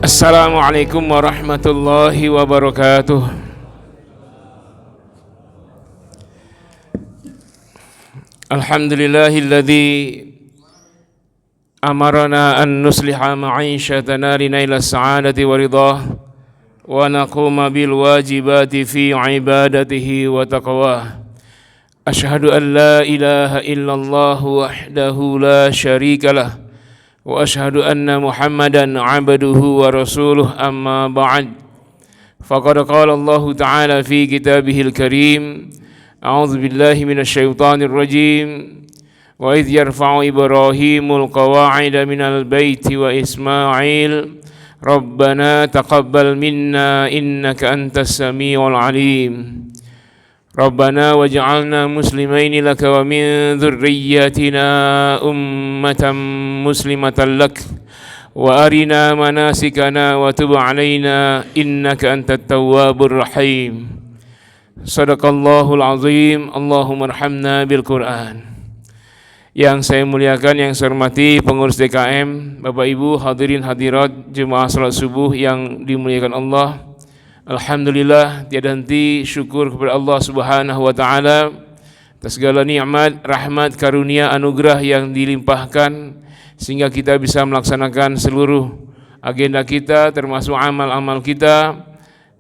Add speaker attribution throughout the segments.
Speaker 1: Assalamualaikum warahmatullahi wabarakatuh. Alhamdulillahilladzi amarna an nusliha ma'isyatana linaila sa'adati wa ridhah wa naquma bil wajibati fi ibadatihi wa taqwah. Asyhadu an la ilaha illallah wahdahu la syarika lah wa asyhadu anna Muhammadan 'abduhu wa rasuluh, amma ba'd. Faqad qala Allah ta'ala fi kitabihil karim, a'udzu billahi minasy syaithanir rajim. Wa idh yarfa'u Ibrahimul qawa'ida minal baiti wa Ismail Rabbana taqabbal minna innaka antas samiul alim. Rabbana waj'alna muslimaini laka wa min dzurriyyatina ummatan muslimatan lak wa arina manasikana wa tub 'alaina innaka antat tawwabur rahim. Shadaqallahul azim. Allahumma arhamna bil Qur'an. Yang saya muliakan, yang saya hormati pengurus DKM, Bapak Ibu, hadirin hadirat jemaah salat subuh yang dimuliakan Allah. Alhamdulillah, tiada henti syukur kepada Allah Subhanahu wa taala atas segala nikmat, rahmat, karunia, anugerah yang dilimpahkan sehingga kita bisa melaksanakan seluruh agenda kita, termasuk amal-amal kita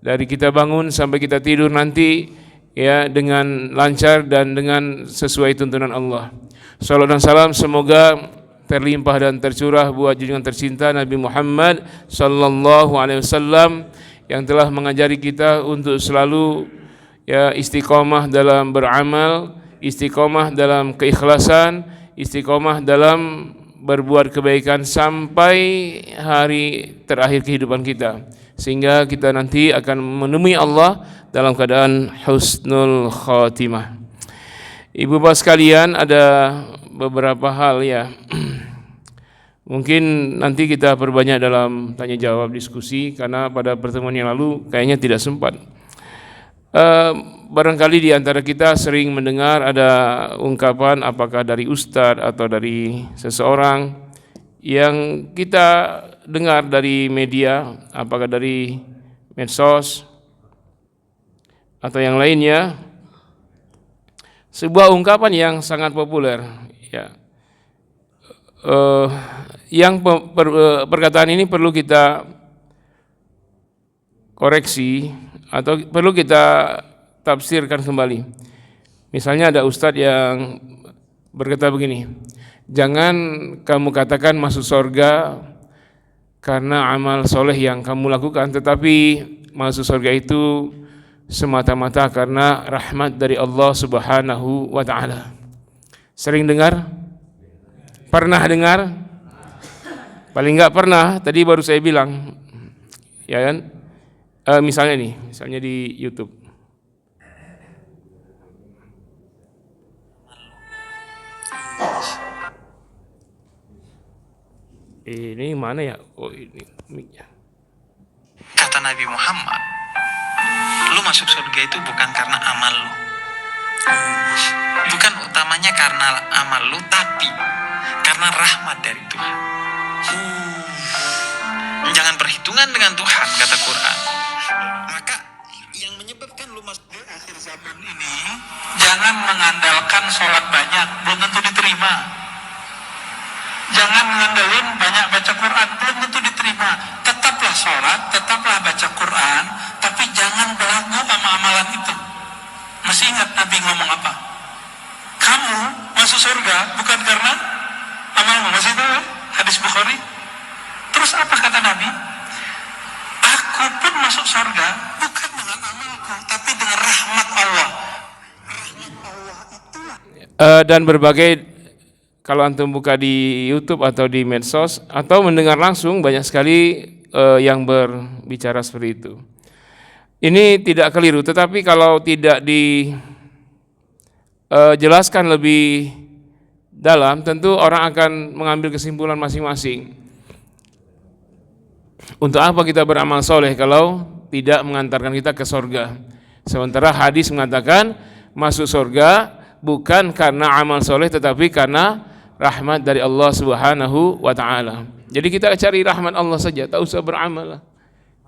Speaker 1: dari kita bangun sampai kita tidur nanti, ya, dengan lancar dan dengan sesuai tuntunan Allah. Salawat dan salam semoga terlimpah dan tercurah buat junjungan tercinta Nabi Muhammad sallallahu alaihi wasallam yang telah mengajari kita untuk selalu, ya, istiqomah dalam beramal, istiqomah dalam keikhlasan, istiqomah dalam berbuat kebaikan sampai hari terakhir kehidupan kita, sehingga kita nanti akan menemui Allah dalam keadaan husnul khatimah. Ibu bapak sekalian, ada beberapa hal, ya, mungkin nanti kita perbanyak dalam tanya jawab diskusi karena pada pertemuan yang lalu kayaknya tidak sempat. Barangkali di antara kita sering mendengar ada ungkapan, apakah dari ustadz atau dari seseorang yang kita dengar dari media, apakah dari medsos atau yang lainnya, sebuah ungkapan yang sangat populer, ya. Perkataan ini perlu kita koreksi atau perlu kita tafsirkan kembali. Misalnya ada ustadz yang berkata begini, jangan kamu katakan masuk surga karena amal soleh yang kamu lakukan, tetapi masuk surga itu semata-mata karena rahmat dari Allah Subhanahu wa ta'ala. Sering dengar? Pernah dengar? Paling enggak pernah, tadi baru saya bilang, ya kan? Misalnya di YouTube. Ini mana ya? Oh, ini mic-nya.
Speaker 2: Kata Nabi Muhammad, lu masuk surga itu bukan karena amal lu, bukan utamanya karena amal lu, tapi karena rahmat dari Tuhan. Jangan perhitungan dengan Tuhan, kata Quran. Maka yang menyebabkan lu masuk di akhir zaman ini, jangan mengandalkan sholat banyak, belum tentu diterima. Jangan mengandalkan banyak baca Quran, belum tentu diterima. Tetaplah sholat, tetaplah baca Quran, tapi jangan belagu sama amalan itu. Masih ingat Nabi ngomong apa? Kamu masuk surga bukan karena amalmu. Masih tahu hadis Bukhari? Terus apa kata Nabi? Aku pun masuk surga bukan dengan amalku, tapi dengan rahmat Allah. Rahmat Allah itulah.
Speaker 1: Dan berbagai, kalau antum buka di YouTube atau di medsos atau mendengar langsung, banyak sekali yang berbicara seperti itu. Ini tidak keliru, tetapi kalau tidak dijelaskan lebih dalam, tentu orang akan mengambil kesimpulan masing-masing. Untuk apa kita beramal soleh kalau tidak mengantarkan kita ke surga? Sementara hadis mengatakan masuk surga bukan karena amal soleh, tetapi karena rahmat dari Allah Subhanahu wa taala. Jadi kita cari rahmat Allah saja, tak usah beramal.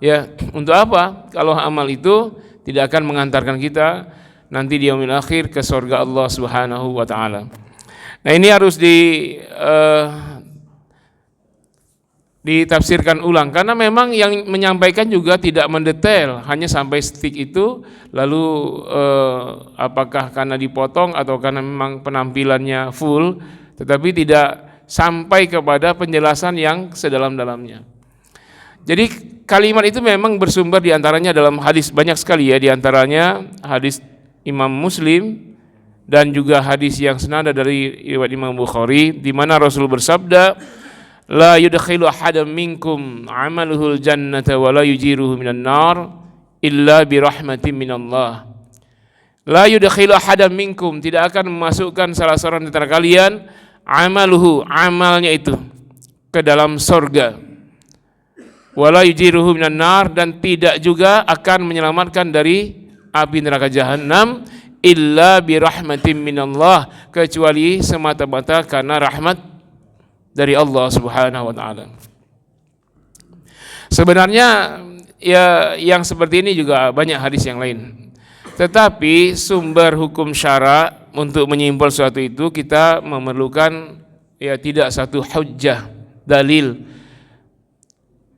Speaker 1: Ya, untuk apa? Kalau amal itu tidak akan mengantarkan kita nanti di yaumil akhir ke surga Allah Subhanahu wa taala. Nah, ini harus ditafsirkan ulang karena memang yang menyampaikan juga tidak mendetail, hanya sampai titik itu, lalu apakah karena dipotong atau karena memang penampilannya full, tetapi tidak sampai kepada penjelasan yang sedalam-dalamnya. Jadi kalimat itu memang bersumber diantaranya dalam hadis banyak sekali ya, diantaranya hadis Imam Muslim dan juga hadis yang senada dari riwayat Imam Bukhari, di mana Rasul bersabda, la yudkhilu ahadam minkum amaluhul jannata wa la yujiruhu minan nar illa bi rahmatin minallah. La yudkhilu ahadam minkum, tidak akan memasukkan salah seorang di antara kalian amaluhu, amalnya itu, ke dalam surga, wala yujiruhu minan nar, dan tidak juga akan menyelamatkan dari api neraka jahanam, illa bi rahmatin minallah, kecuali semata-mata karena rahmat dari Allah Subhanahu wa taala. Sebenarnya ya yang seperti ini juga banyak hadis yang lain. Tetapi sumber hukum syara untuk menyimpul sesuatu itu kita memerlukan ya tidak satu hujjah, dalil.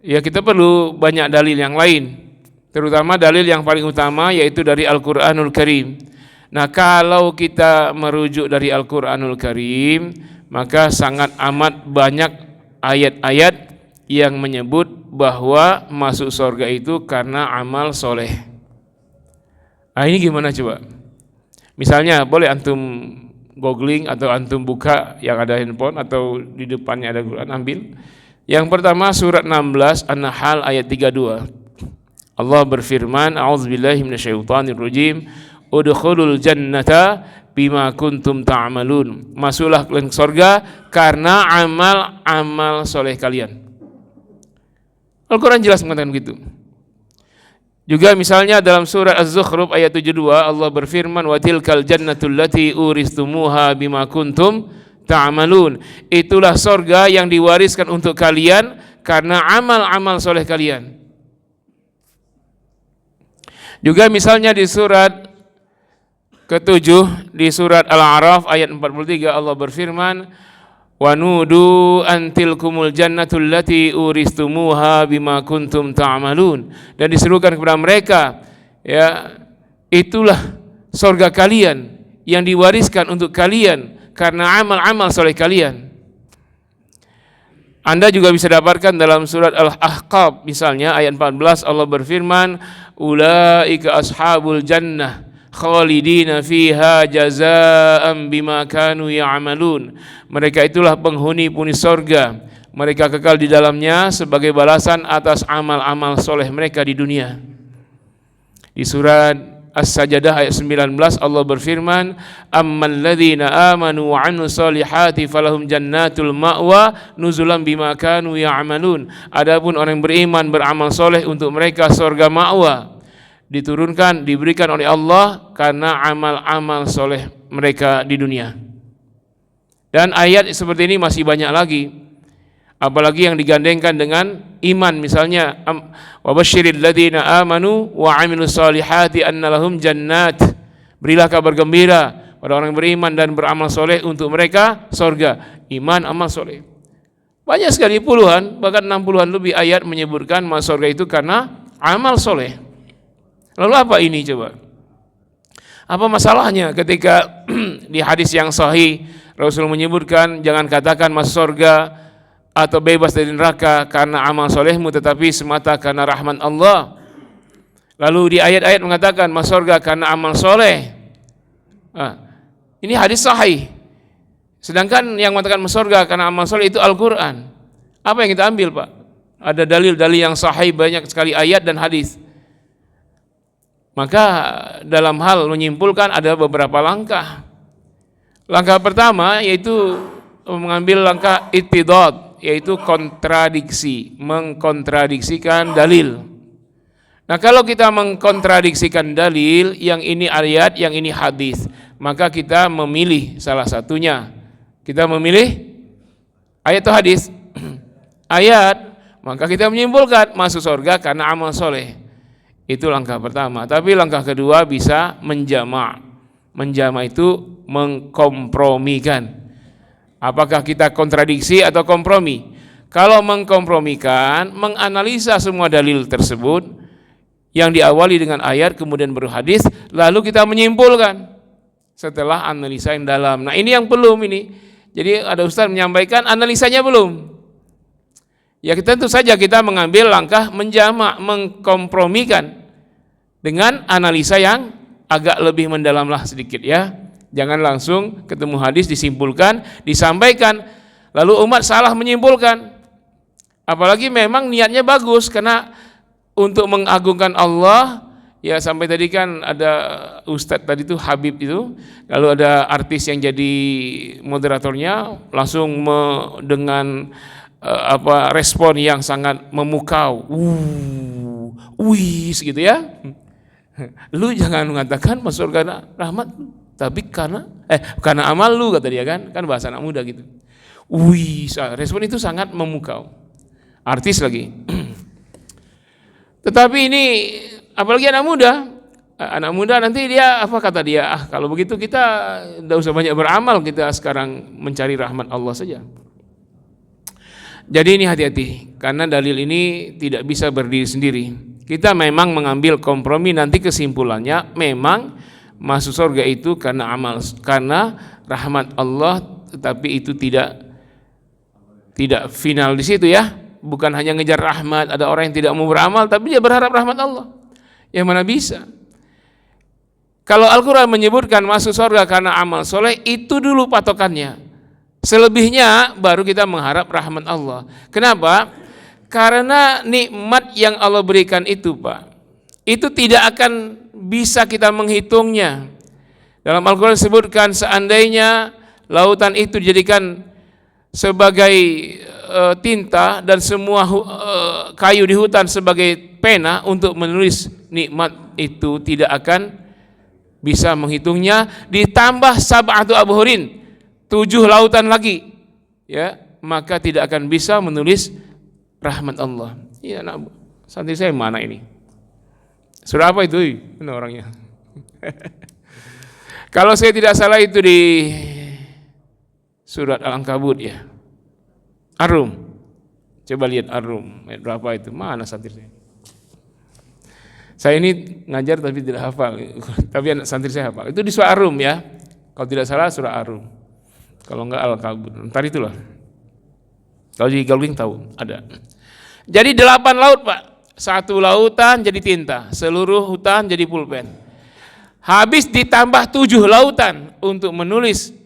Speaker 1: Ya kita perlu banyak dalil yang lain, terutama dalil yang paling utama yaitu dari Al-Qur'anul Karim. Nah, kalau kita merujuk dari Al-Qur'anul Karim, maka sangat amat banyak ayat-ayat yang menyebut bahwa masuk surga itu karena amal soleh. Nah, ini gimana coba? Misalnya boleh antum googling atau antum buka yang ada handphone atau di depannya ada Quran, ambil. Yang pertama surat 16 An-Nahl ayat 32. Allah berfirman, a'udzubillahi minasyaitonirrajim, udkhulul jannata bima kuntum ta'malun. Masuklah ke surga karena amal-amal soleh kalian. Al-Quran jelas mengatakan begitu. Juga misalnya dalam surat Az-Zukhruf ayat 72 Allah berfirman, wa tilkal jannatul lati uristumuha bima kuntum ta'malun. Itulah surga yang diwariskan untuk kalian karena amal-amal soleh kalian. Juga misalnya di surat ketujuh, di surat Al-A'raf ayat 43 Allah berfirman, wa nudu antilkumul jannatul lati uristumuha bima kuntum ta'malun. Dan diserukan kepada mereka, ya, itulah surga kalian yang diwariskan untuk kalian karena amal-amal soleh kalian. Anda juga bisa dapatkan dalam surat Al-Ahqaf misalnya ayat 14 Allah berfirman, ulaika ashabul jannah khalidina fiha jazaa'an bima kanu ya'malun. Mereka itulah penghuni-penghuni surga, mereka kekal di dalamnya sebagai balasan atas amal-amal soleh mereka di dunia. Di surat As-Sajdah ayat 19 Allah berfirman, ammal ladzina amanu wa 'amilus solihati falahum jannatul ma'wa nuzulan bima kanu ya'malun. Adapun orang yang beriman beramal soleh, untuk mereka surga ma'wa, diturunkan, diberikan oleh Allah karena amal-amal soleh mereka di dunia. Dan ayat seperti ini masih banyak lagi, apalagi yang digandengkan dengan iman. Misalnya wa basyiril ladzina amanu wa 'amilus solihati anna lahum jannat, berilah kabar gembira pada orang yang beriman dan beramal soleh, untuk mereka surga. Iman, amal soleh, banyak sekali, puluhan bahkan 60-an lebih ayat menyebutkan masuk surga itu karena amal soleh. Lalu apa ini coba? Apa masalahnya ketika di hadis yang sahih Rasul menyebutkan jangan katakan masuk surga atau bebas dari neraka karena amal solehmu, tetapi semata karena rahmat Allah. Lalu di ayat-ayat mengatakan masuk surga karena amal soleh. Ini hadis sahih. Sedangkan yang mengatakan masuk surga karena amal soleh itu Al-Quran. Apa yang kita ambil, Pak? Ada dalil-dalil yang sahih, banyak sekali ayat dan hadis. Maka dalam hal menyimpulkan ada beberapa langkah. Langkah pertama yaitu mengambil langkah ittidad, yaitu kontradiksi, mengkontradiksikan dalil. Nah, kalau kita mengkontradiksikan dalil, yang ini ayat, yang ini hadis, maka kita memilih salah satunya. Kita memilih ayat atau hadis? Ayat, maka kita menyimpulkan masuk surga karena amal soleh. Itu langkah pertama. Tapi langkah kedua bisa menjama'. Menjama' itu mengkompromikan. Apakah kita kontradiksi atau kompromi? Kalau mengkompromikan, menganalisa semua dalil tersebut yang diawali dengan ayat kemudian baru hadis, lalu kita menyimpulkan setelah analisa yang dalam. Nah, ini yang belum ini. Jadi ada ustaz menyampaikan analisanya belum. Ya tentu saja kita mengambil langkah menjama', mengkompromikan dengan analisa yang agak lebih mendalam lah sedikit ya. Jangan langsung ketemu hadis disimpulkan, disampaikan, lalu umat salah menyimpulkan. Apalagi memang niatnya bagus karena untuk mengagungkan Allah. Ya sampai tadi kan ada Ustadz tadi tuh Habib itu, lalu ada artis yang jadi moderatornya langsung dengan respon yang sangat memukau, wih gitu ya. Lu jangan mengatakan masuk surga rahmat, tapi karena amal lu, kata dia kan bahasa anak muda gitu. Wih, respon itu sangat memukau, artis lagi. Tetapi ini apalagi anak muda nanti dia apa kata dia, kalau begitu kita tidak usah banyak beramal, kita sekarang mencari rahmat Allah saja. Jadi ini hati-hati, karena dalil ini tidak bisa berdiri sendiri. Kita memang mengambil kompromi, nanti kesimpulannya memang masuk surga itu karena amal, karena rahmat Allah, tetapi itu tidak final di situ ya. Bukan hanya ngejar rahmat, ada orang yang tidak mau beramal tapi dia berharap rahmat Allah. Yang mana bisa? Kalau Al-Quran menyebutkan masuk surga karena amal soleh, itu dulu patokannya. Selebihnya baru kita mengharap rahmat Allah. Kenapa? Karena nikmat yang Allah berikan itu, Pak, itu tidak akan bisa kita menghitungnya. Dalam Al-Quran disebutkan seandainya lautan itu dijadikan sebagai tinta dan semua kayu di hutan sebagai pena untuk menulis nikmat itu, tidak akan bisa menghitungnya. Ditambah sab'atu abhurin, 7 lautan lagi, ya, maka tidak akan bisa menulis rahmat Allah. Iya, nak santri saya mana ini? Surah apa itu? Mana orangnya? Kalau saya tidak salah itu di surat Al-Ankabut ya. Ar-Rum. Coba lihat Ar-Rum. Ayat berapa itu? Mana santri saya? Saya ini ngajar tapi tidak hafal. Tapi anak santri saya hafal. Itu di surah Ar-Rum ya. Kalau tidak salah surah Ar-Rum. Kalau enggak Al-Ankabut. Ntar itulah. Kalau di Galwing tahu ada. Jadi 8 laut, Pak. 1 lautan jadi tinta, seluruh hutan jadi pulpen. Habis ditambah 7 lautan untuk menulis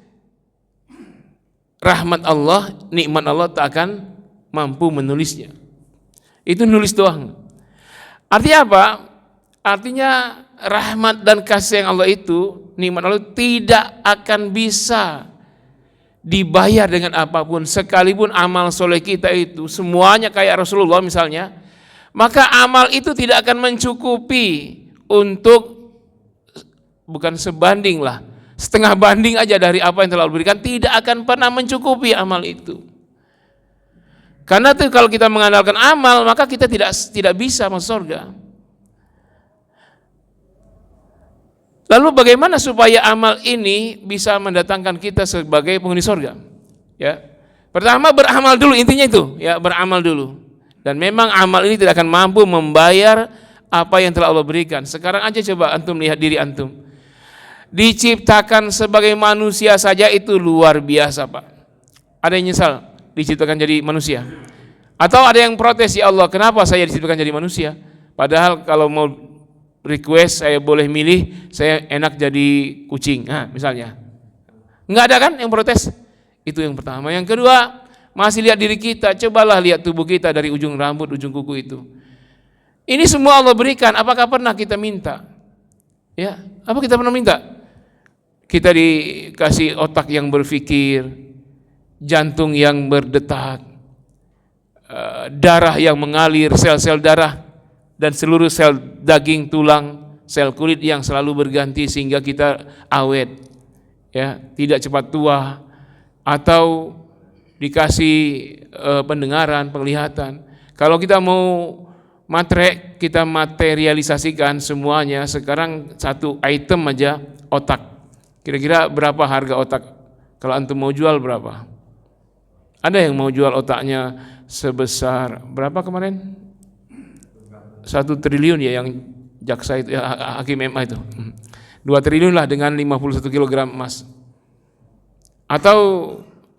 Speaker 1: rahmat Allah, nikmat Allah, tak akan mampu menulisnya. Itu nulis doang. Artinya apa? Artinya rahmat dan kasih yang Allah itu, nikmat Allah tidak akan bisa dibayar dengan apapun. Sekalipun amal soleh kita itu semuanya kayak Rasulullah misalnya, maka amal itu tidak akan mencukupi untuk, bukan sebanding lah, setengah banding aja dari apa yang telah Allah berikan, tidak akan pernah mencukupi amal itu. Karena itu kalau kita mengandalkan amal, maka kita tidak bisa masuk surga. Lalu bagaimana supaya amal ini bisa mendatangkan kita sebagai penghuni surga? Ya, pertama beramal dulu, intinya itu ya, beramal dulu. Dan memang amal ini tidak akan mampu membayar apa yang telah Allah berikan. Sekarang aja coba antum lihat diri antum. Diciptakan sebagai manusia saja itu luar biasa, Pak. Ada yang nyesal diciptakan jadi manusia? Atau ada yang protes, ya Allah, kenapa saya diciptakan jadi manusia? Padahal kalau mau request saya boleh milih, saya enak jadi kucing, nah, misalnya. Enggak ada kan yang protes? Itu yang pertama. Yang kedua, masih lihat diri kita, cobalah lihat tubuh kita dari ujung rambut, ujung kuku itu. Ini semua Allah berikan, apakah pernah kita minta? Ya, apa kita pernah minta? Kita dikasih otak yang berpikir, jantung yang berdetak, darah yang mengalir, sel-sel darah dan seluruh sel daging, tulang, sel kulit yang selalu berganti sehingga kita awet, ya, tidak cepat tua, atau dikasih pendengaran, penglihatan. Kalau kita mau kita materialisasikan semuanya, sekarang satu item aja otak. Kira-kira berapa harga otak? Kalau antum mau jual berapa? Ada yang mau jual otaknya sebesar berapa kemarin? 1 triliun ya, yang jaksa itu, hakim MA itu. 2 triliun lah dengan 51 kg emas. Atau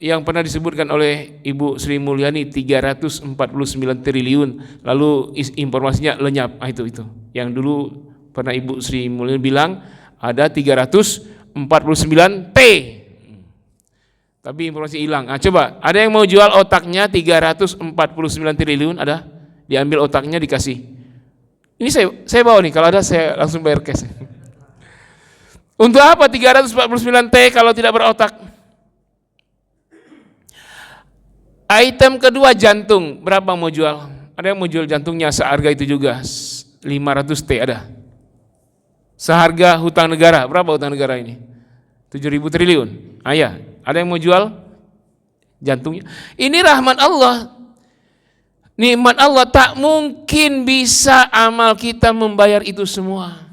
Speaker 1: yang pernah disebutkan oleh Ibu Sri Mulyani 349 triliun, lalu informasinya lenyap. Itu yang dulu pernah Ibu Sri Mulyani bilang ada 349 T, tapi informasi hilang. Coba ada yang mau jual otaknya 349 triliun? Ada? Diambil otaknya, dikasih. Ini saya bawa nih, kalau ada saya langsung bayar cash. Untuk apa 349 T kalau tidak berotak? Item kedua, jantung. Berapa mau jual? Ada yang mau jual jantungnya seharga itu juga, 500 T ada. Seharga hutang negara. Berapa hutang negara ini? 7.000 triliun. Ya. Ada yang mau jual jantungnya? Ini rahmat Allah, nikmat Allah. Tak mungkin bisa amal kita membayar itu semua.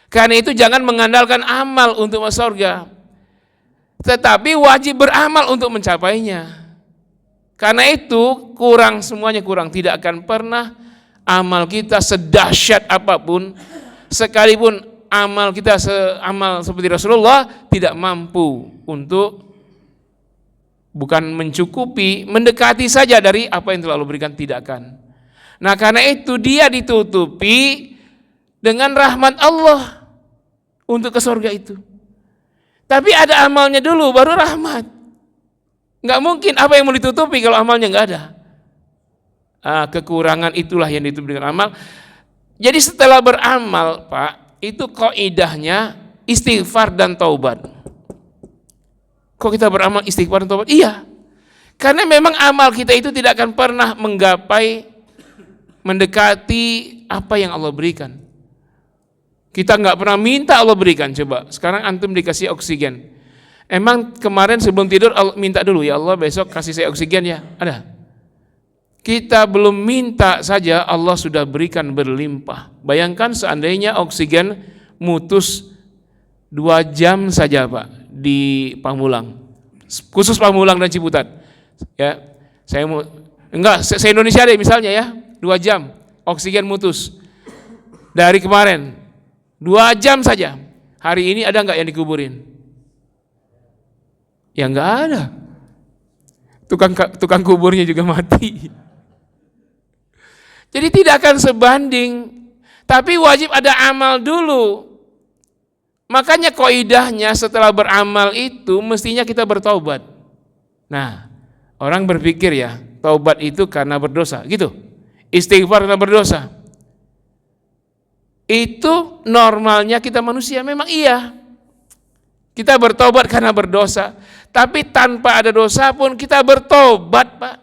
Speaker 1: Karena itu jangan mengandalkan amal untuk masuk surga, tetapi wajib beramal untuk mencapainya. Karena itu semuanya kurang. Tidak akan pernah amal kita sedahsyat apapun, sekalipun amal kita amal seperti Rasulullah, tidak mampu untuk, bukan mencukupi, mendekati saja dari apa yang telah Allah berikan, tidak akan. Nah, karena itu dia ditutupi dengan rahmat Allah untuk ke surga itu. Tapi ada amalnya dulu baru rahmat. Nggak mungkin apa yang mau ditutupi kalau amalnya nggak ada. Kekurangan itulah yang ditutupi dengan amal. Jadi setelah beramal, Pak, itu kaidahnya istighfar dan taubat. Kok kita beramal istighfar dan taubat? Iya, karena memang amal kita itu tidak akan pernah mendekati apa yang Allah berikan. Kita nggak pernah minta Allah berikan. Coba sekarang antum dikasih oksigen. Emang kemarin sebelum tidur minta dulu, ya Allah besok kasih saya oksigen ya? Ada? Kita belum minta saja Allah sudah berikan berlimpah. Bayangkan seandainya oksigen mutus 2 jam saja, Pak, di Pamulang, khusus Pamulang dan Ciputat. Ya, se Indonesia deh misalnya ya, 2 jam oksigen mutus. Dari kemarin 2 jam saja. Hari ini ada nggak yang dikuburin? Ya nggak ada. Tukang kuburnya juga mati. Jadi tidak akan sebanding. Tapi wajib ada amal dulu. Makanya kaidahnya setelah beramal itu mestinya kita bertaubat. Nah, orang berpikir ya, taubat itu karena berdosa, gitu. Istighfar karena berdosa. Itu normalnya kita manusia, memang iya. Kita bertobat karena berdosa, tapi tanpa ada dosa pun kita bertobat, Pak.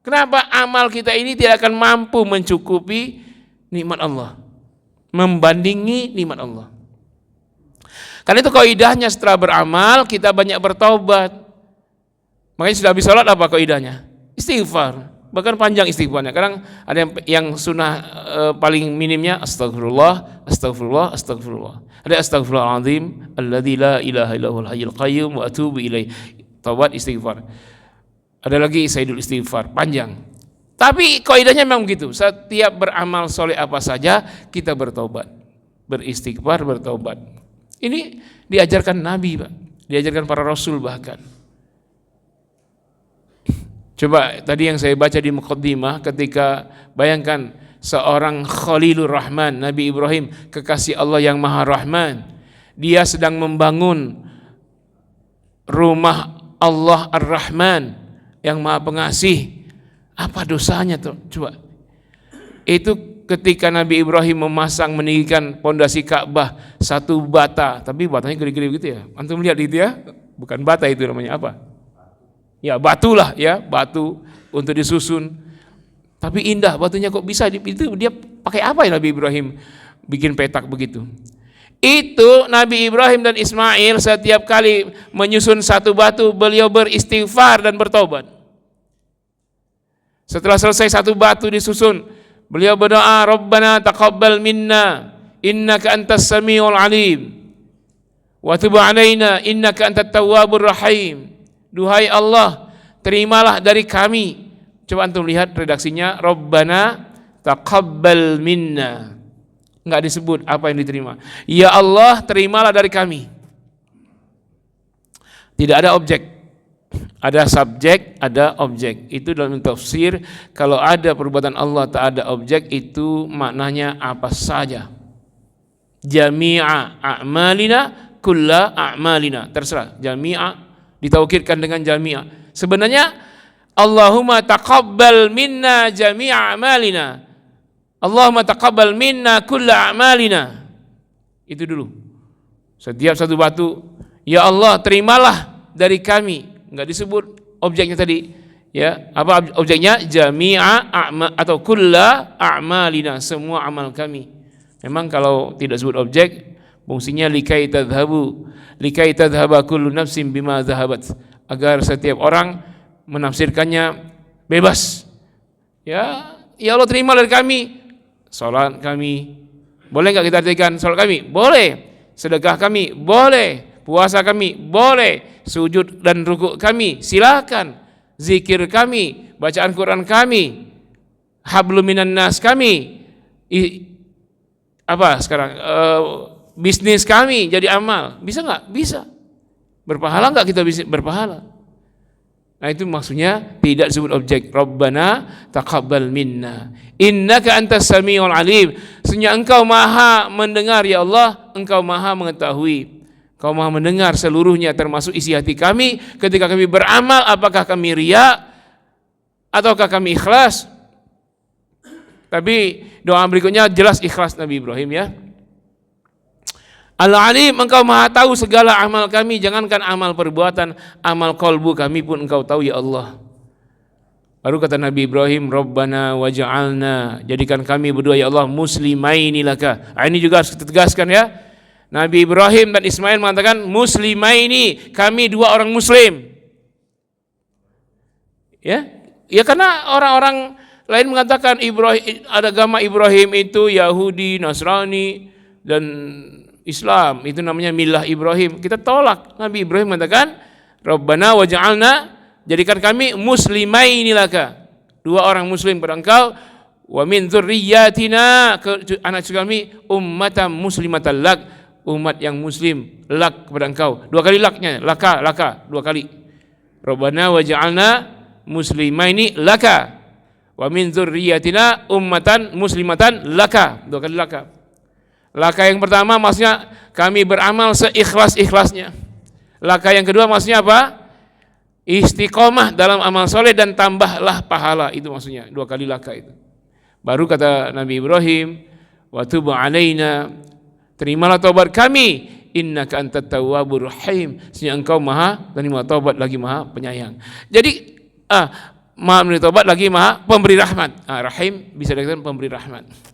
Speaker 1: Kenapa? Amal kita ini tidak akan mampu mencukupi nikmat Allah, membandingi nikmat Allah. Karena itu kaidahnya setelah beramal kita banyak bertobat. Makanya sudah habis sholat apa kaidahnya? Istighfar. Bahkan panjang istighfarnya. Kadang ada yang sunnah paling minimnya astagfirullah, astagfirullah, astagfirullah. Ada astagfirullahaladzim alladzi la ilaha illallahul hayyul qayyum wa atubu ilaih. Taubat, istighfar. Ada lagi sayyidul istighfar, panjang. Tapi kaidahnya memang begitu. Setiap beramal soleh apa saja kita bertobat, beristighfar, bertobat. Ini diajarkan Nabi, Pak. Diajarkan para Rasul bahkan. Coba tadi yang saya baca di muqaddimah, ketika bayangkan seorang Khalilur Rahman, Nabi Ibrahim, kekasih Allah yang Maha Rahman, dia sedang membangun rumah Allah Ar-Rahman yang Maha Pengasih. Apa dosanya tuh? Coba. Itu ketika Nabi Ibrahim meninggikan pondasi Ka'bah, 1 bata, tapi batanya gede-gede gitu ya. Antum lihat itu ya? Bukan bata itu namanya apa? Ya batu lah ya, batu untuk disusun. Tapi indah batunya, kok bisa itu dia pakai apa ya Nabi Ibrahim bikin petak begitu? Itu Nabi Ibrahim dan Ismail setiap kali menyusun satu batu, beliau beristighfar dan bertobat. Setelah selesai satu batu disusun, beliau berdoa, Rabbana taqabbal minna innaka antas samiul alim wa tub alaina innaka antat tawwabur rahim. Duhai Allah, terimalah dari kami. Coba antum lihat redaksinya, Rabbana taqabbal minna. Enggak disebut apa yang diterima. Ya Allah, terimalah dari kami. Tidak ada objek. Ada subjek, ada objek. Itu dalam tafsir, kalau ada perbuatan Allah tak ada objek, itu maknanya apa saja. Jami'a a'malina kulla a'malina. Terserah, jami'a ditaukidkan dengan jami'a. Sebenarnya Allahumma taqabbal minna jami'a a'malina. Allahumma taqabbal minna kulla a'malina. Itu dulu. Setiap satu batu, ya Allah terimalah dari kami. Enggak disebut objeknya tadi. Ya, apa objeknya? Jami'a atau kulla a'malina, semua amal kami. Memang kalau tidak sebut objek, fungsinya likai tadhhaba kullu nafsin bima dhahabat, agar setiap orang menafsirkannya bebas. Ya, ya Allah terima dari kami. Salat kami, boleh enggak kita artikan salat kami? Boleh. Sedekah kami? Boleh. Puasa kami? Boleh. Sujud dan rukuk kami? Silakan. Zikir kami, bacaan Quran kami, hablum minan nas kami, bisnis kami jadi amal. Bisa enggak? Bisa. Berpahala enggak kita bisa berpahala? Nah itu maksudnya tidak disebut objek. Rabbana taqabbal minna innaka antas samiul alim. Sesungguhnya engkau maha mendengar ya Allah, engkau maha mengetahui, engkau maha mendengar seluruhnya, termasuk isi hati kami ketika kami beramal, apakah kami riya ataukah kami ikhlas. Tapi doa berikutnya jelas ikhlas Nabi Ibrahim ya. Al-Alim, engkau maha tahu segala amal kami, jangankan amal perbuatan, amal kolbu kami pun engkau tahu ya Allah. Baru kata Nabi Ibrahim, Rabbana waj'alna, jadikan kami berdua ya Allah muslimaini laka. Ini juga harus ditegaskan ya. Nabi Ibrahim dan Ismail mengatakan muslimaini, kami dua orang muslim. Ya, ya karena orang-orang lain mengatakan Ibrahim, ada agama Ibrahim itu Yahudi, Nasrani dan Islam, itu namanya milah Ibrahim. Kita tolak. Nabi Ibrahim mengatakan, Rabbana waj'alna, jadikan kami muslimaini laka, dua orang muslim pada engkau, wa min dzurriyyatina, anak cucu kami ummatan muslimatan lak, umat yang muslim lak kepada engkau. Dua kali laknya, laka, dua kali. Rabbana waj'alna muslimaini laka wa min dzurriyyatina ummatan muslimatan laka, dua kali laka. Laka yang pertama maksudnya kami beramal seikhlas-ikhlasnya. Laka yang kedua maksudnya apa? Istiqomah dalam amal soleh dan tambahlah pahala. Itu maksudnya, dua kali laka itu. Baru kata Nabi Ibrahim, wa tub alaina, terimalah taubat kami, innaka antat tawwabur rahim, sesungguhnya engkau maha penerima taubat lagi maha penyayang. Jadi maha menerima taubat lagi maha pemberi rahmat. Rahim bisa dikatakan pemberi rahmat.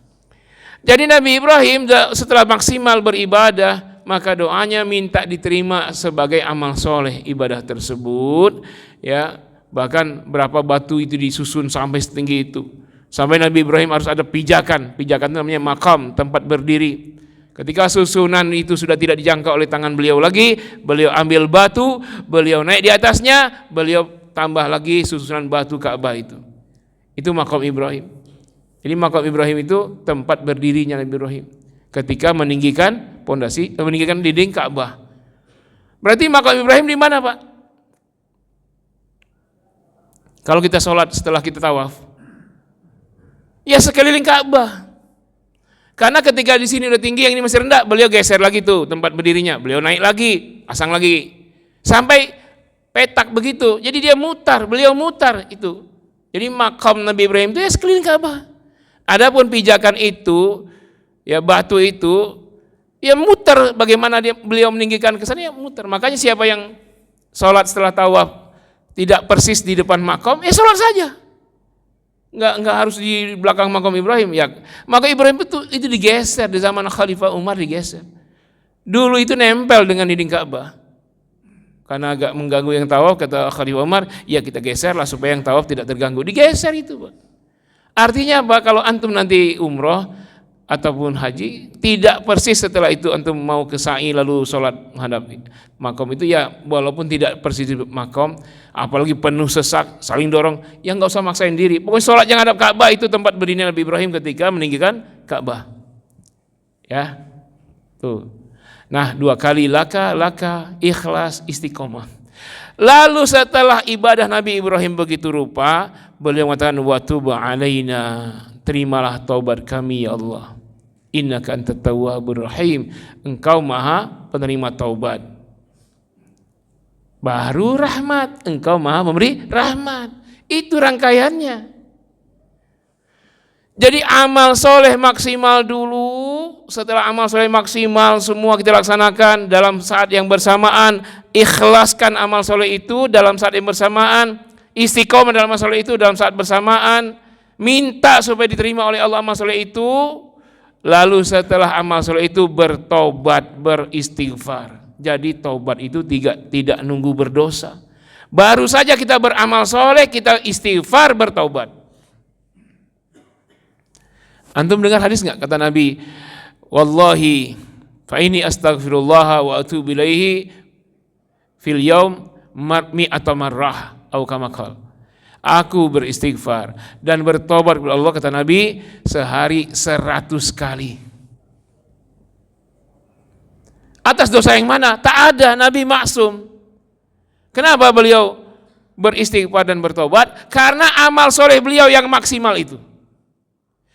Speaker 1: Jadi Nabi Ibrahim setelah maksimal beribadah, maka doanya minta diterima sebagai amal soleh ibadah tersebut. Ya, bahkan berapa batu itu disusun sampai setinggi itu. Sampai Nabi Ibrahim harus ada pijakan itu namanya makam, tempat berdiri. Ketika susunan itu sudah tidak dijangkau oleh tangan beliau lagi, beliau ambil batu, beliau naik di atasnya, beliau tambah lagi susunan batu Ka'bah itu. Itu makam Ibrahim. Jadi makam Ibrahim itu tempat berdirinya Nabi Ibrahim ketika meninggikan pondasi, meninggikan dinding Ka'bah. Berarti makam Ibrahim di mana, Pak? Kalau kita sholat setelah kita tawaf, ya sekeliling Ka'bah. Karena ketika di sini udah tinggi, yang ini masih rendah, beliau geser lagi tuh tempat berdirinya, beliau naik lagi, pasang lagi, sampai petak begitu. Jadi dia mutar, beliau mutar itu. Jadi makam Nabi Ibrahim itu ya sekeliling Ka'bah. Adapun pijakan itu, ya batu itu, ya muter. Bagaimana beliau meninggikan ke sana, ya muter. Makanya siapa yang sholat setelah tawaf tidak persis di depan makam, ya sholat saja. Enggak harus di belakang makam Ibrahim. Ya, maka Ibrahim itu digeser di zaman Khalifah Umar, digeser. Dulu itu nempel dengan dinding Ka'bah. Karena agak mengganggu yang tawaf, kata Khalifah Umar, ya kita geserlah supaya yang tawaf tidak terganggu. Digeser itu, Pak. Artinya apa? Kalau antum nanti umroh ataupun haji, tidak persis setelah itu antum mau ke sa'i lalu sholat menghadap makom itu, ya walaupun tidak persis di makom, apalagi penuh sesak, saling dorong, ya nggak usah maksain diri. Pokoknya sholat yang hadap Ka'bah itu tempat berdirinya Nabi Ibrahim ketika meninggikan Ka'bah. Ya, tuh. Nah, 2 kali laka, ikhlas, istiqomah. Lalu setelah ibadah Nabi Ibrahim begitu rupa, beliau mengatakan wa tub alaina, terimalah taubat kami ya Allah. Innaka antat tawwabur rahim, engkau maha penerima taubat. Baru rahmat, engkau maha memberi rahmat. Itu rangkaiannya. Jadi amal soleh maksimal dulu. Setelah amal soleh maksimal semua kita laksanakan dalam saat yang bersamaan, ikhlaskan amal soleh itu dalam saat yang bersamaan, istiqomah dalam amal soleh itu dalam saat bersamaan, minta supaya diterima oleh Allah amal soleh itu. Lalu setelah amal soleh itu bertobat, beristighfar. Jadi taubat itu tidak nunggu berdosa. Baru saja kita beramal soleh, kita istighfar, bertaubat. Antum dengar hadis nggak? Kata Nabi, wallahi fa ini astaghfirullah wa atubu ilaihi fil yaum mi'ata marrah atau kama qala. Aku beristighfar dan bertobat kepada Allah, kata Nabi, sehari 100 kali. Atas dosa yang mana? Tak ada, Nabi maksum. Kenapa beliau beristighfar dan bertobat? Karena amal soleh beliau yang maksimal itu.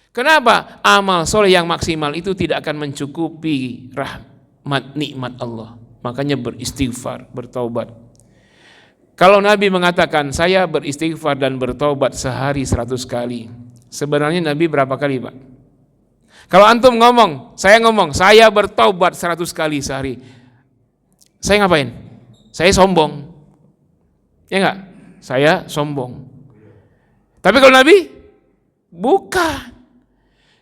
Speaker 1: Kenapa? Amal soleh yang maksimal itu tidak akan mencukupi rahmat nikmat Allah. Makanya beristighfar, bertobat. Kalau Nabi mengatakan saya beristighfar dan bertobat sehari 100 kali, sebenarnya Nabi berapa kali, Pak? Kalau antum ngomong, saya bertobat 100 kali sehari, saya ngapain? Saya sombong. Ya enggak? Saya sombong. Tapi kalau Nabi, bukan.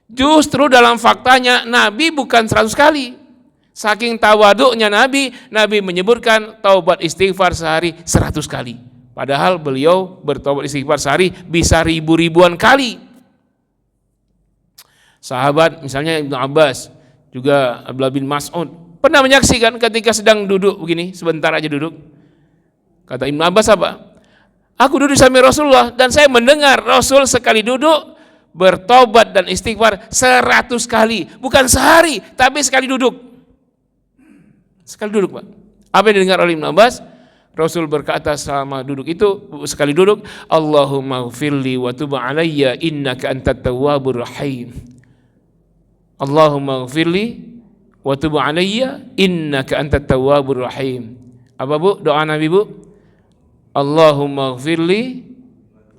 Speaker 1: Justru dalam faktanya Nabi bukan 100 kali. Saking tawaduknya Nabi menyebutkan taubat istighfar sehari 100 kali. Padahal beliau bertaubat istighfar sehari bisa ribuan kali. Sahabat misalnya Ibnu Abbas, juga Abdullah bin Mas'ud pernah menyaksikan ketika sedang duduk begini, sebentar aja duduk. Kata Ibnu Abbas apa? Aku duduk sambil Rasulullah dan saya mendengar Rasul sekali duduk bertobat dan istighfar 100 kali, bukan sehari, tapi sekali duduk. Sekali duduk, Pak. Apa yang didengar oleh Ibnu Abbas? Rasul berkata selama duduk itu, sekali duduk, Allahumma ghfirli wa tub alayya innaka antat tawwabur rahim. Allahumma ghfirli wa tub alayya innaka antat tawwabur rahim. Apa, Bu? Doa Nabi, Bu? Allahumma ghfirli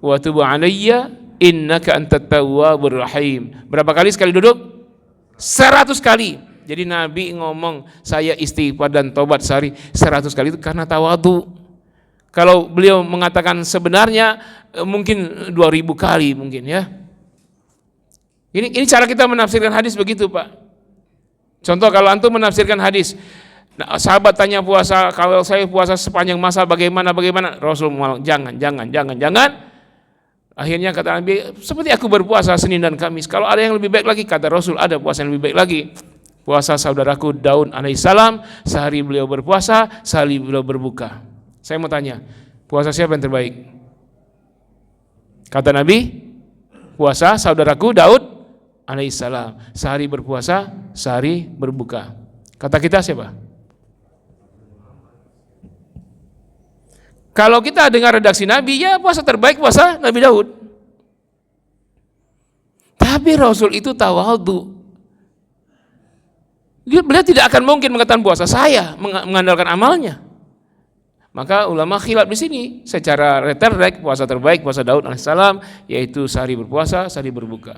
Speaker 1: wa tub alayya innaka antat tawwabur rahim. Berapa kali sekali duduk? 100 kali. Jadi Nabi ngomong saya istighfar dan tobat sehari 100 kali itu karena tawadu. Kalau beliau mengatakan sebenarnya mungkin 2000 kali mungkin, ya. Ini cara kita menafsirkan hadis begitu, Pak. Contoh kalau antum menafsirkan hadis, nah, sahabat tanya puasa, kalau saya puasa sepanjang masa bagaimana? Rasul jangan. Akhirnya kata Nabi, seperti aku berpuasa Senin dan Kamis. Kalau ada yang lebih baik lagi, kata Rasul, ada puasa yang lebih baik lagi. Puasa saudaraku Daud alaihissalam, sehari beliau berpuasa, sehari beliau berbuka. Saya mau tanya, puasa siapa yang terbaik? Kata Nabi, puasa saudaraku Daud alaihissalam, sehari berpuasa, sehari berbuka. Kata kita siapa? Kalau kita dengar redaksi Nabi, ya puasa terbaik puasa Nabi Daud. Tapi Rasul itu tawadhu. Beliau tidak akan mungkin mengatakan puasa saya, mengandalkan amalnya. Maka ulama khilaf di sini secara reterrek, puasa terbaik puasa Daud alaihissalam, yaitu sehari berpuasa, sehari berbuka.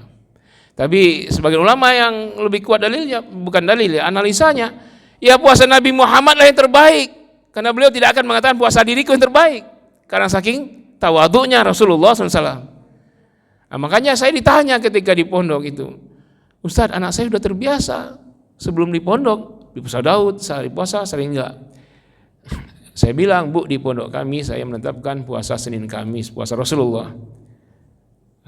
Speaker 1: Tapi sebagian ulama yang lebih kuat dalilnya, bukan dalil ya, analisanya, ya puasa Nabi Muhammad lah yang terbaik. Karena beliau tidak akan mengatakan puasa diriku yang terbaik, karena saking tawadhunya Rasulullah SAW. Nah, makanya saya ditanya ketika di pondok itu, Ustadz, anak saya sudah terbiasa sebelum di pondok di puasa Daud, sehari puasa, sehari enggak. Saya bilang, Bu, di pondok kami saya menetapkan puasa Senin Kamis, puasa Rasulullah.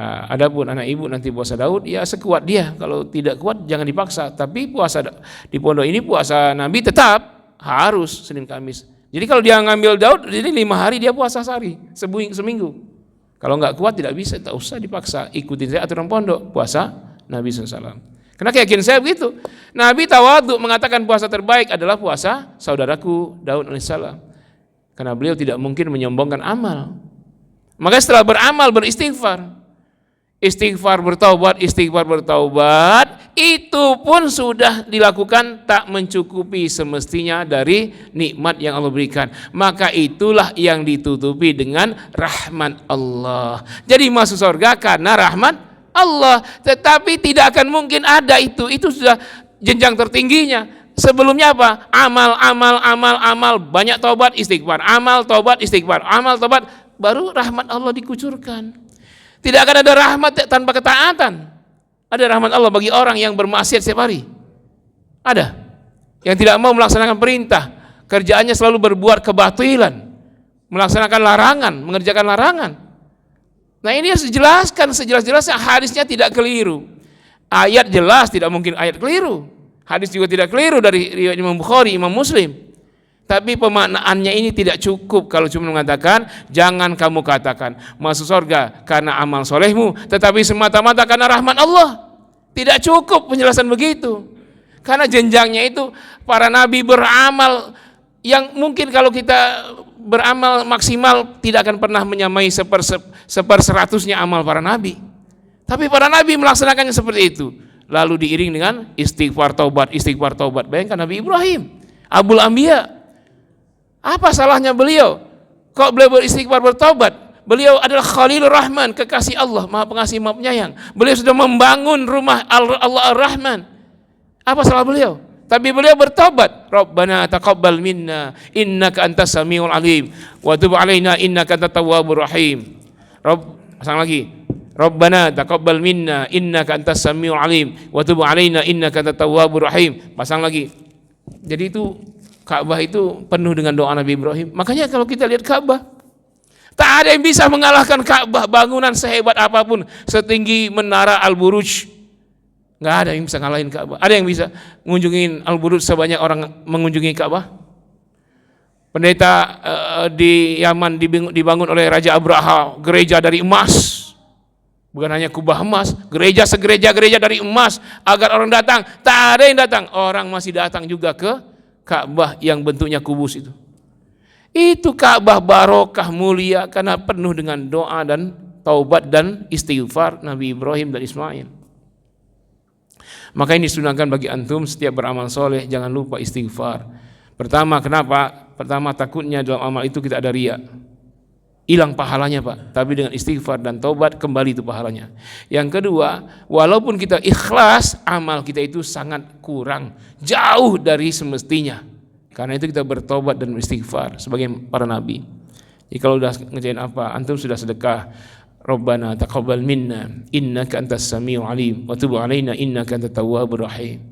Speaker 1: Adapun anak ibu nanti puasa Daud, ya sekuat dia. Kalau tidak kuat jangan dipaksa. Tapi puasa di pondok ini puasa Nabi tetap harus Senin Kamis. Jadi kalau dia ngambil Daud, jadi 5 hari dia puasa sehari, seminggu. Kalau nggak kuat tidak bisa, tak usah dipaksa. Ikutin saya aturan pondok, puasa Nabi SAW. Karena keyakinan saya begitu. Nabi tawadhu mengatakan puasa terbaik adalah puasa saudaraku Daud alaihissalam. Karena beliau tidak mungkin menyombongkan amal. Maka setelah beramal beristighfar. Istighfar bertaubat, itu pun sudah dilakukan tak mencukupi semestinya dari nikmat yang Allah berikan. Maka itulah yang ditutupi dengan rahmat Allah. Jadi masuk surga karena rahmat Allah. Tetapi tidak akan mungkin ada itu sudah jenjang tertingginya. Sebelumnya apa? Amal, banyak taubat, istighfar. Amal, taubat, istighfar. Amal, taubat, baru rahmat Allah dikucurkan. Tidak akan ada rahmat tanpa ketaatan. Ada rahmat Allah bagi orang yang bermaksiat setiap hari. Ada. Yang tidak mau melaksanakan perintah, kerjaannya selalu berbuat kebatilan, melaksanakan larangan, mengerjakan larangan. Nah, ini harus dijelaskan sejelas-jelasnya, hadisnya tidak keliru. Ayat jelas, tidak mungkin ayat keliru. Hadis juga tidak keliru dari riwayat Imam Bukhari, Imam Muslim. Tapi pemaknaannya ini tidak cukup kalau cuma mengatakan jangan kamu katakan masuk surga karena amal solehmu, tetapi semata-mata karena rahmat Allah. Tidak cukup penjelasan begitu. Karena jenjangnya itu para nabi beramal yang mungkin kalau kita beramal maksimal tidak akan pernah menyamai seperseratusnya amal para nabi. Tapi para nabi melaksanakannya seperti itu. Lalu diiring dengan istighfar taubat. Bayangkan Nabi Ibrahim, Abul Anbiya. Apa salahnya beliau? Kok beliau beristighfar bertaubat? Beliau adalah Khalilur Rahman, kekasih Allah, Maha Pengasih, Maha Penyayang. Beliau sudah membangun rumah Allah Ar-Rahman. Apa salah beliau? Tapi beliau bertaubat. Rabbana taqabbal minna innaka antas samiul alim wa tub alaina innaka antat tawwabur rahim. Pasang lagi. Rabbana taqabbal minna innaka antas samiul alim wa tub alaina innaka antat tawwabur rahim. Pasang lagi. Jadi itu Ka'bah itu penuh dengan doa Nabi Ibrahim. Makanya kalau kita lihat Ka'bah, tak ada yang bisa mengalahkan Ka'bah, bangunan sehebat apapun, setinggi menara Al-Buruj. Enggak ada yang bisa ngalahin Ka'bah. Ada yang bisa mengunjungi Al-Buruj sebanyak orang mengunjungi Ka'bah? Pendeta di Yaman dibangun oleh Raja Abraha gereja dari emas. Bukan hanya kubah emas, gereja segereja-gereja dari emas agar orang datang. Tak ada yang datang, orang masih datang juga ke Ka'bah yang bentuknya kubus itu. Itu Ka'bah barokah mulia karena penuh dengan doa dan taubat dan istighfar Nabi Ibrahim dan Ismail. Maka ini disunahkan bagi antum setiap beramal soleh jangan lupa istighfar. Pertama, kenapa? Pertama, takutnya dalam amal itu kita ada riya. Hilang pahalanya Pak, tapi dengan istighfar dan taubat kembali itu pahalanya. Yang kedua, walaupun kita ikhlas, amal kita itu sangat kurang, jauh dari semestinya. Karena itu kita bertobat dan beristighfar sebagai para nabi. Jadi kalau udah ngerjain apa, antum sudah sedekah, Rabbana taqabbal minna innaka antas samiul alim wa tub alaina innaka antat tawwabur rahim.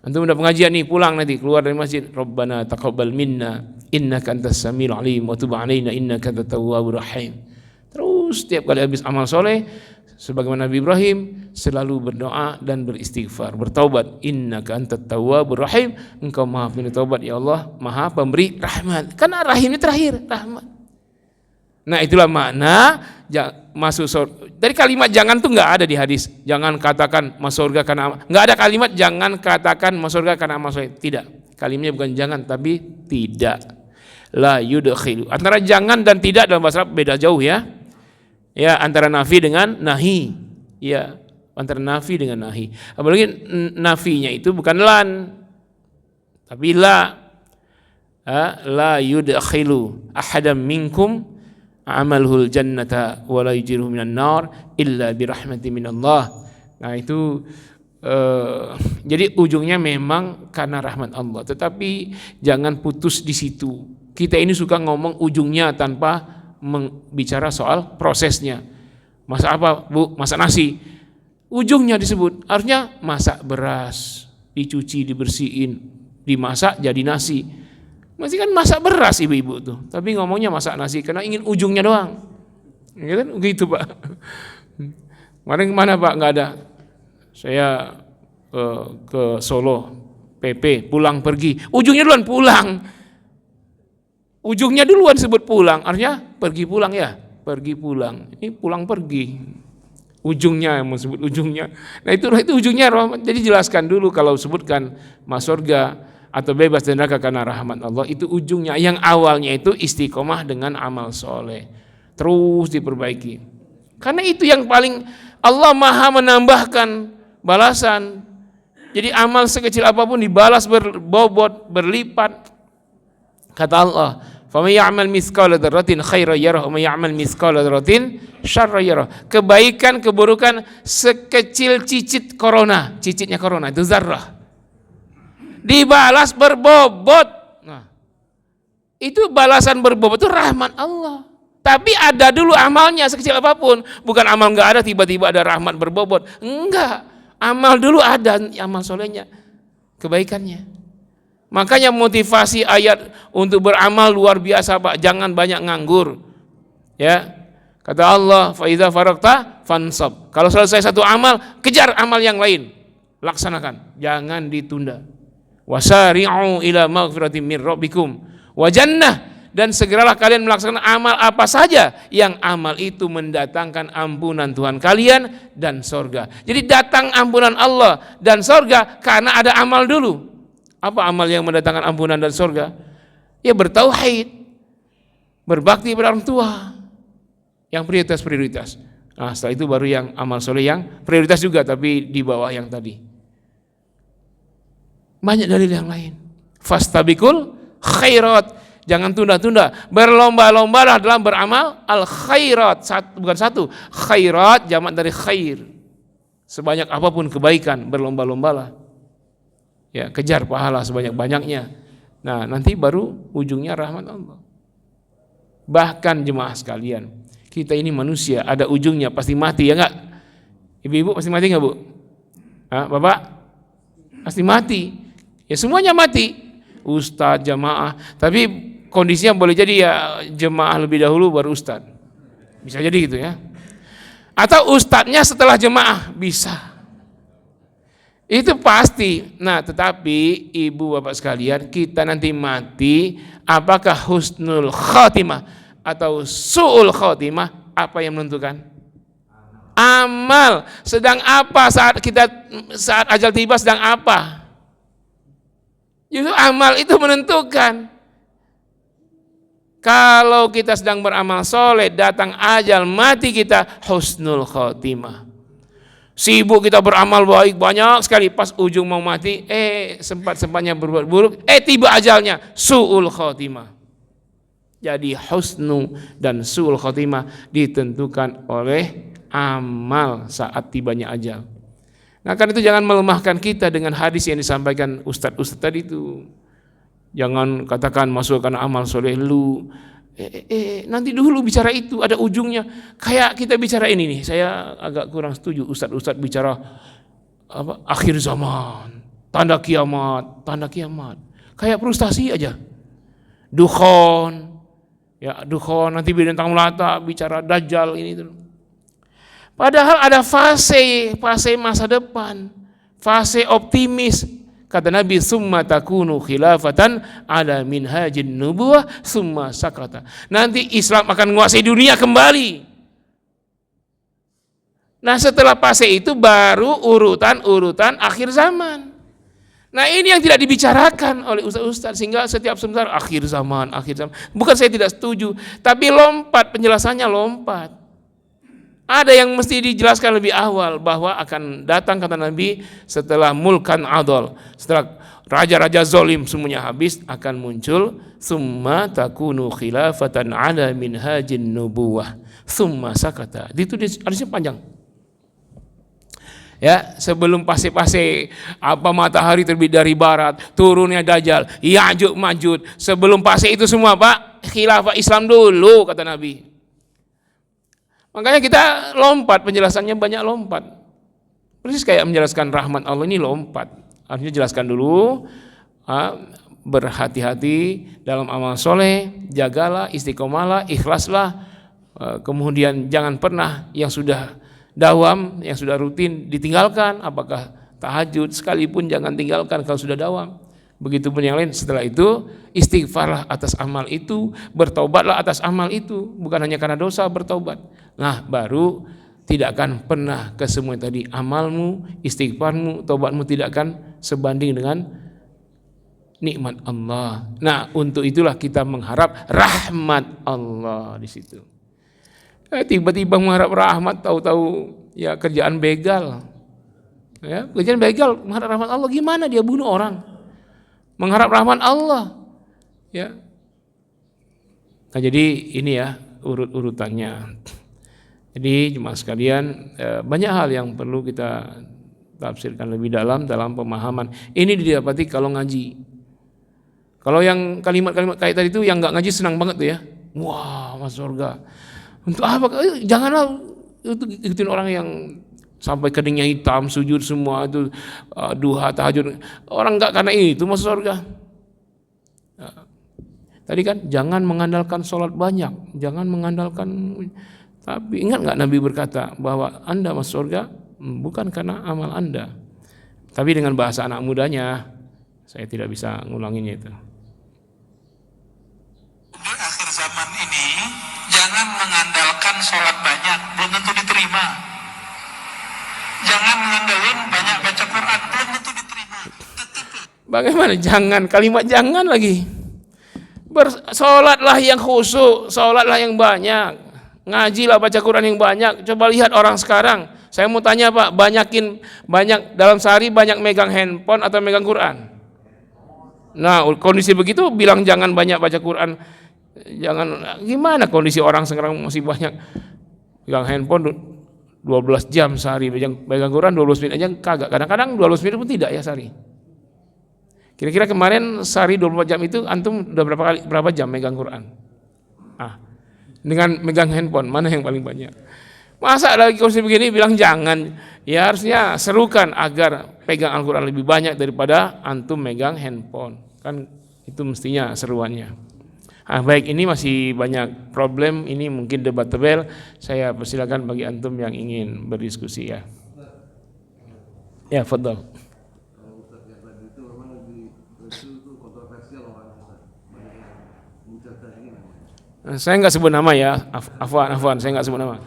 Speaker 1: Antum udah pengajian nih, pulang nanti keluar dari masjid, Rabbana taqabbal minna innaka antas samiul alim wa tub alaina innaka antat tawwabur rahim. Terus setiap kali habis amal soleh sebagaimana Nabi Ibrahim selalu berdoa dan beristighfar, bertaubat, innaka antat tawwabur rahim, engkau maha penyayang taubat ya Allah, maha pemberi rahmat. Karena rahim ini terakhir, rahmat. Nah, itulah makna masuk surga. Dari kalimat jangan tuh nggak ada di hadis. Jangan katakan masuk surga karena nggak ada kalimat jangan katakan masuk surga karena amal soleh. Tidak. Kalimatnya bukan jangan tapi tidak. La yudkhilu. Antara jangan dan tidak dalam bahasa Arab beda jauh ya. Ya, antara nafi dengan nahi. Ya, antara nafi dengan nahi. Apalagi nafinya itu bukan lan. Tapi la. La yudkhilu ahadam minkum amalhul jannata wa la yujiruhu minan nar illa birahmati minallah. Nah itu jadi ujungnya memang karena rahmat Allah, tetapi jangan putus di situ. Kita ini suka ngomong ujungnya tanpa bicara soal prosesnya. Masak apa Bu? Masak nasi. Ujungnya disebut, harusnya masak beras, dicuci, dibersihin, dimasak jadi nasi. Masih kan masak beras ibu-ibu tuh, tapi ngomongnya masak nasi karena ingin ujungnya doang. Ya kan gitu Pak. Kemarin kemana Pak? Nggak ada. Saya ke Solo, PP, pulang pergi. Ujungnya duluan pulang. Ujungnya duluan sebut pulang, artinya pergi pulang ya. Pergi pulang. Ini pulang pergi. Ujungnya yang mau sebut ujungnya. Nah itu ujungnya rahmat. Jadi jelaskan dulu kalau sebutkan masuk surga atau bebas dari neraka karena rahmat Allah, itu ujungnya. Yang awalnya itu istiqomah dengan amal soleh, terus diperbaiki. Karena itu yang paling, Allah maha menambahkan balasan. Jadi amal sekecil apapun dibalas berbobot, berlipat. Kata Allah, faman ya'mal mithqala dzarratin khairan yarah wa man ya'mal mithqala dzarratin syarran yarah. Kebaikan, keburukan sekecil cicit corona, cicitnya corona itu zarrah, dibalas berbobot. Nah, itu balasan berbobot itu rahmat Allah. Tapi ada dulu amalnya sekecil apapun. Bukan amal nggak ada tiba-tiba ada rahmat berbobot. Enggak, amal dulu ada, amal solehnya, kebaikannya. Makanya motivasi ayat untuk beramal luar biasa Pak. Jangan banyak nganggur. Ya, kata Allah, fa idza faragta fansab. Kalau selesai satu amal, kejar amal yang lain, laksanakan, jangan ditunda. Wasari'u ila maghfiratin min rabbikum wa jannah, dan segeralah kalian melaksanakan amal apa saja yang amal itu mendatangkan ampunan Tuhan kalian dan sorga. Jadi datang ampunan Allah dan sorga karena ada amal dulu. Apa amal yang mendatangkan ampunan dan sorga? Ya bertauhid, berbakti pada orang tua, yang prioritas. Nah setelah itu baru yang amal soleh yang prioritas juga tapi di bawah yang tadi. Banyak dalil yang lain. Fastabiqul khairat, jangan tunda-tunda, berlomba-lombalah dalam beramal al khairat. Bukan satu, khairat jamak dari khair. Sebanyak apapun kebaikan, berlomba-lombalah. Ya, kejar pahala sebanyak-banyaknya. Nah, nanti baru ujungnya rahmat Allah. Bahkan jemaah sekalian, kita ini manusia, ada ujungnya, pasti mati, ya enggak? Ibu-ibu pasti mati enggak, Bu? Bapak? Pasti mati. Ya semuanya mati, ustadz, jamaah. Tapi kondisinya boleh jadi ya jemaah lebih dahulu baru ustadz. Bisa jadi gitu ya. Atau ustadznya setelah jemaah, bisa. Itu pasti. Nah tetapi ibu bapak sekalian, kita nanti mati, apakah husnul khotimah atau su'ul khotimah? Apa yang menentukan? Amal. Sedang apa saat ajal tiba, sedang apa? Justru amal itu menentukan. Kalau kita sedang beramal soleh, datang ajal mati kita, husnul khotimah. Sibuk kita beramal baik banyak sekali, pas ujung mau mati, sempat-sempatnya berbuat buruk, tiba ajalnya, su'ul khotimah. Jadi husnu dan su'ul khotimah ditentukan oleh amal saat tibanya ajal. Nah karena itu jangan melemahkan kita dengan hadis yang disampaikan ustadz tadi itu. Jangan katakan masukkan amal soleh lu. Nanti dulu bicara itu, ada ujungnya. Kayak kita bicara ini nih, saya agak kurang setuju ustadz bicara apa, akhir zaman, tanda kiamat. Kayak frustasi aja. Dukhon, nanti bintang melata, bicara dajjal ini itu. Padahal ada fase masa depan, fase optimis. Kata Nabi, summa takunu khilafatan ala minhajin nubuwah summa sakata. Nanti Islam akan menguasai dunia kembali. Nah setelah fase itu baru urutan akhir zaman. Nah ini yang tidak dibicarakan oleh ustaz-ustaz, sehingga setiap sebentar akhir zaman. Bukan saya tidak setuju, tapi penjelasannya lompat. Ada yang mesti dijelaskan lebih awal bahwa akan datang, kata Nabi, setelah mulkan adol, setelah raja-raja zolim semuanya habis, akan muncul summa takunu khilafatan ala minhajin nubuwah summa sakata. Itu hadisnya panjang. Ya, sebelum pase-pase apa matahari terbit dari barat, turunnya dajjal, Ya'juj Ma'juj, sebelum pase itu semua Pak, khilafah Islam dulu, kata Nabi. Makanya kita lompat, penjelasannya banyak lompat. Persis kayak menjelaskan rahmat Allah ini lompat. Artinya jelaskan dulu berhati-hati dalam amal soleh, jagalah, istiqomalah, ikhlaslah. Kemudian jangan pernah yang sudah dawam, yang sudah rutin ditinggalkan, apakah tahajud sekalipun jangan tinggalkan kalau sudah dawam. Begitupun yang lain. Setelah itu istighfarlah atas amal itu, bertaubatlah atas amal itu, bukan hanya karena dosa bertaubat. Nah, baru tidak akan pernah ke semua tadi, amalmu, istighfarmu, taubatmu tidak akan sebanding dengan nikmat Allah. Nah, untuk itulah kita mengharap rahmat Allah di situ. Tiba-tiba mengharap rahmat, tahu-tahu ya kerjaan begal. Ya, kerjaan begal, mengharap rahmat Allah gimana? Dia bunuh orang. Mengharap rahmat Allah. Ya. Nah, jadi ini ya urut-urutannya. Jadi cuma sekalian banyak hal yang perlu kita tafsirkan lebih dalam pemahaman. Ini didapati kalau ngaji. Kalau yang kalimat-kalimat kayak tadi itu yang nggak ngaji senang banget tuh ya. Wah, masuk surga. Untuk apa? Janganlah ikutin orang yang sampai keningnya hitam, sujud semua itu, duha, tahajud. Orang enggak karena itu masuk surga. Tadi kan jangan mengandalkan sholat banyak, jangan mengandalkan. Tapi ingat enggak Nabi berkata bahwa Anda masuk surga bukan karena amal Anda, tapi dengan bahasa anak mudanya. Saya tidak bisa ngulanginnya itu.
Speaker 2: Di akhir zaman ini jangan mengandalkan sholat banyak, belum tentu diterima. Jangan mengandalkan banyak baca Quran, belum tentu diterima.
Speaker 1: Bagaimana? Jangan, kalimat jangan lagi. Bersolatlah yang khusyuk, solatlah yang banyak, ngajilah baca Quran yang banyak. Coba lihat orang sekarang. Saya mau tanya Pak, banyak dalam sehari banyak megang handphone atau megang Quran? Nah, kondisi begitu bilang jangan banyak baca Quran. Jangan, gimana kondisi orang sekarang masih banyak pegang handphone 12 jam sehari, pegang Quran 12 menit aja kagak. Kadang-kadang 12 menit pun tidak ya sehari. Kira-kira kemarin sehari 24 jam itu antum udah berapa jam megang Quran? Dengan megang handphone mana yang paling banyak? Masa lagi kondisi begini bilang jangan? Ya harusnya serukan agar pegang Al-Quran lebih banyak daripada antum megang handphone. Kan itu mestinya seruannya. Baik, ini masih banyak problem, ini mungkin debatable. Saya persilakan bagi antum yang ingin berdiskusi ya. Ya, fadhal.
Speaker 3: Kalau Ustaz yang tadi itu memang itu kontroversial orang mencerita ini.
Speaker 1: Saya nggak sebut nama ya, afwan, saya nggak sebut nama.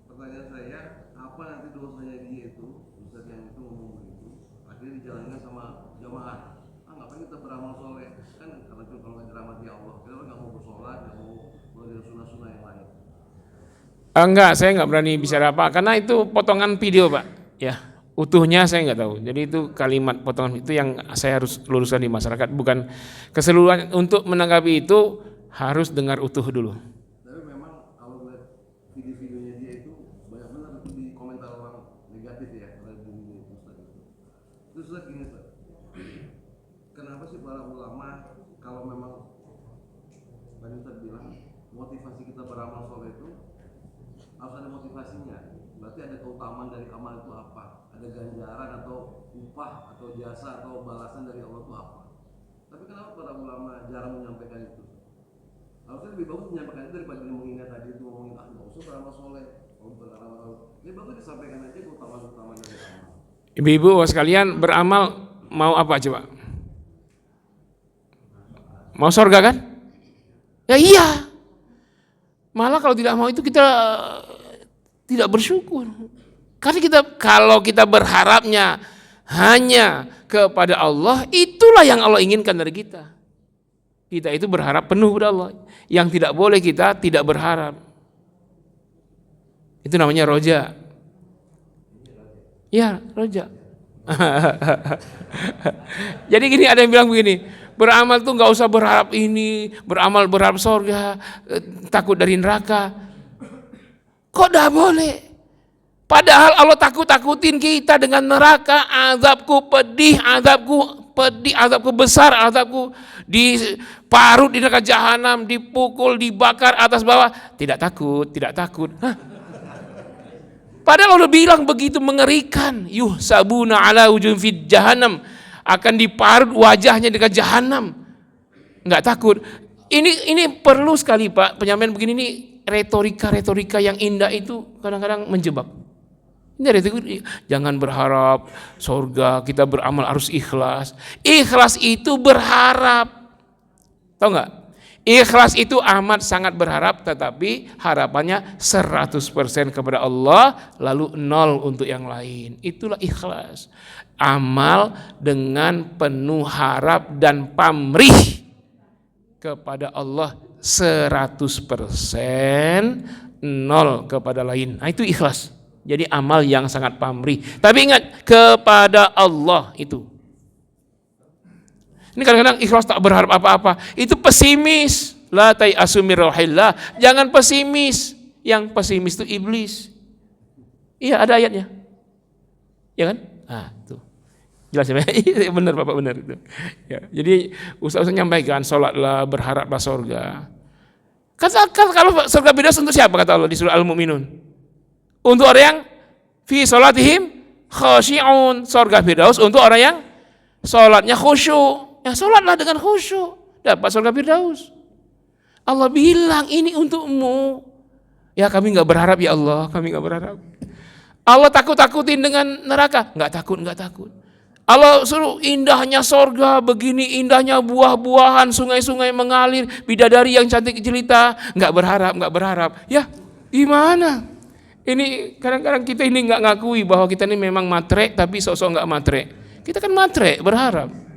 Speaker 3: Pertanyaan saya, apa nanti dosanya dia itu, Ustaz yang itu ngomong begitu, akhirnya dijalankan sama jamaah. Ngapain kita beramal soleh? Kan kalau nggak dirahmati Allah, kita nggak mau bersolat, nggak mau belajar sunnah-sunnah yang lain.
Speaker 1: Enggak, saya nggak berani bicara apa, karena itu potongan video Pak. Ya, utuhnya saya nggak tahu. Jadi itu kalimat potongan itu yang saya harus luruskan di masyarakat, bukan keseluruhan. Untuk menanggapi itu harus dengar utuh dulu.
Speaker 3: Tapi memang kalau lihat video-videonya dia itu banyak benar itu di komentar orang negatif ya, terhadap diri Ustaz itu. Terus Ustaz gini Ustaz, kenapa sih para ulama kalau memang tadi Ustaz bilang motivasi kita beramal soleh itu harus ada motivasinya, berarti ada keutamaan dari amal itu apa, ada ganjaran atau upah atau jasa atau balasan dari Allah itu apa. Tapi kenapa para ulama jarang menyampaikan itu? Harusnya lebih bagus menyampaikan itu daripada mengingat tadi itu ngomongin nggak usah beramal soleh, beramal. Ini bagus disampaikan aja keutamaan dari amal.
Speaker 1: Ibu-ibu sekalian, beramal mau apa coba? Mau surga kan? Ya iya. Malah kalau tidak mau itu kita tidak bersyukur. Karena kalau kita berharapnya hanya kepada Allah, itulah yang Allah inginkan dari kita. Kita itu berharap penuh kepada Allah. Yang tidak boleh kita tidak berharap. Itu namanya roja. Ya, roja. Jadi gini, ada yang bilang begini, beramal tuh nggak usah berharap ini, beramal berharap surga, takut dari neraka. Kok dah boleh? Padahal Allah takut-takutin kita dengan neraka, azabku pedih, azabku besar, azabku diparut di neraka jahanam, dipukul, dibakar atas bawah. Tidak takut. Padahal Allah bilang begitu mengerikan, yuhsabuna ala wujuhim fid jahannam. akan diparut wajahnya dengan jahanam. Enggak takut. Ini perlu sekali Pak, penyampaian begini nih, retorika yang indah itu kadang-kadang menjebak. Ini retorika, jangan berharap surga, kita beramal harus ikhlas. Ikhlas itu berharap. Tahu enggak? Ikhlas itu amat sangat berharap, tetapi harapannya 100% kepada Allah, lalu 0 untuk yang lain. Itulah ikhlas. Amal dengan penuh harap dan pamrih kepada Allah 100%, 0 kepada lain. Nah, itu ikhlas. Jadi amal yang sangat pamrih. Tapi ingat, kepada Allah itu. Ini kadang-kadang ikhlas tak berharap apa-apa. Itu pesimis. La tai'asu min rauhillah. Jangan pesimis. Yang pesimis itu iblis. Iya, ada ayatnya. Ya kan? Ah, tuh. Jelas ya? Benar Bapak, benar itu. Ya, jadi Ustaz nyampaikan, sholatlah, berharaplah surga. Katakan kalau surga Firdaus untuk siapa kata Allah di surah Al-Mu'minun? Untuk orang yang fi sholatihim khashi'un. Surga Firdaus untuk orang yang sholatnya khusyuk. Ya sholatlah dengan khusyuk, dapat surga Firdaus. Allah bilang ini untukmu. Ya kami nggak berharap ya Allah, kami nggak berharap. Allah takut-takutin dengan neraka? Nggak takut. Allah suruh indahnya sorga, begini indahnya buah-buahan, sungai-sungai mengalir, bidadari yang cantik jelita, nggak berharap. Ya gimana? Ini kadang-kadang kita ini nggak ngakui bahwa kita ini memang matre, tapi sosok nggak matre. Kita kan matre, berharap.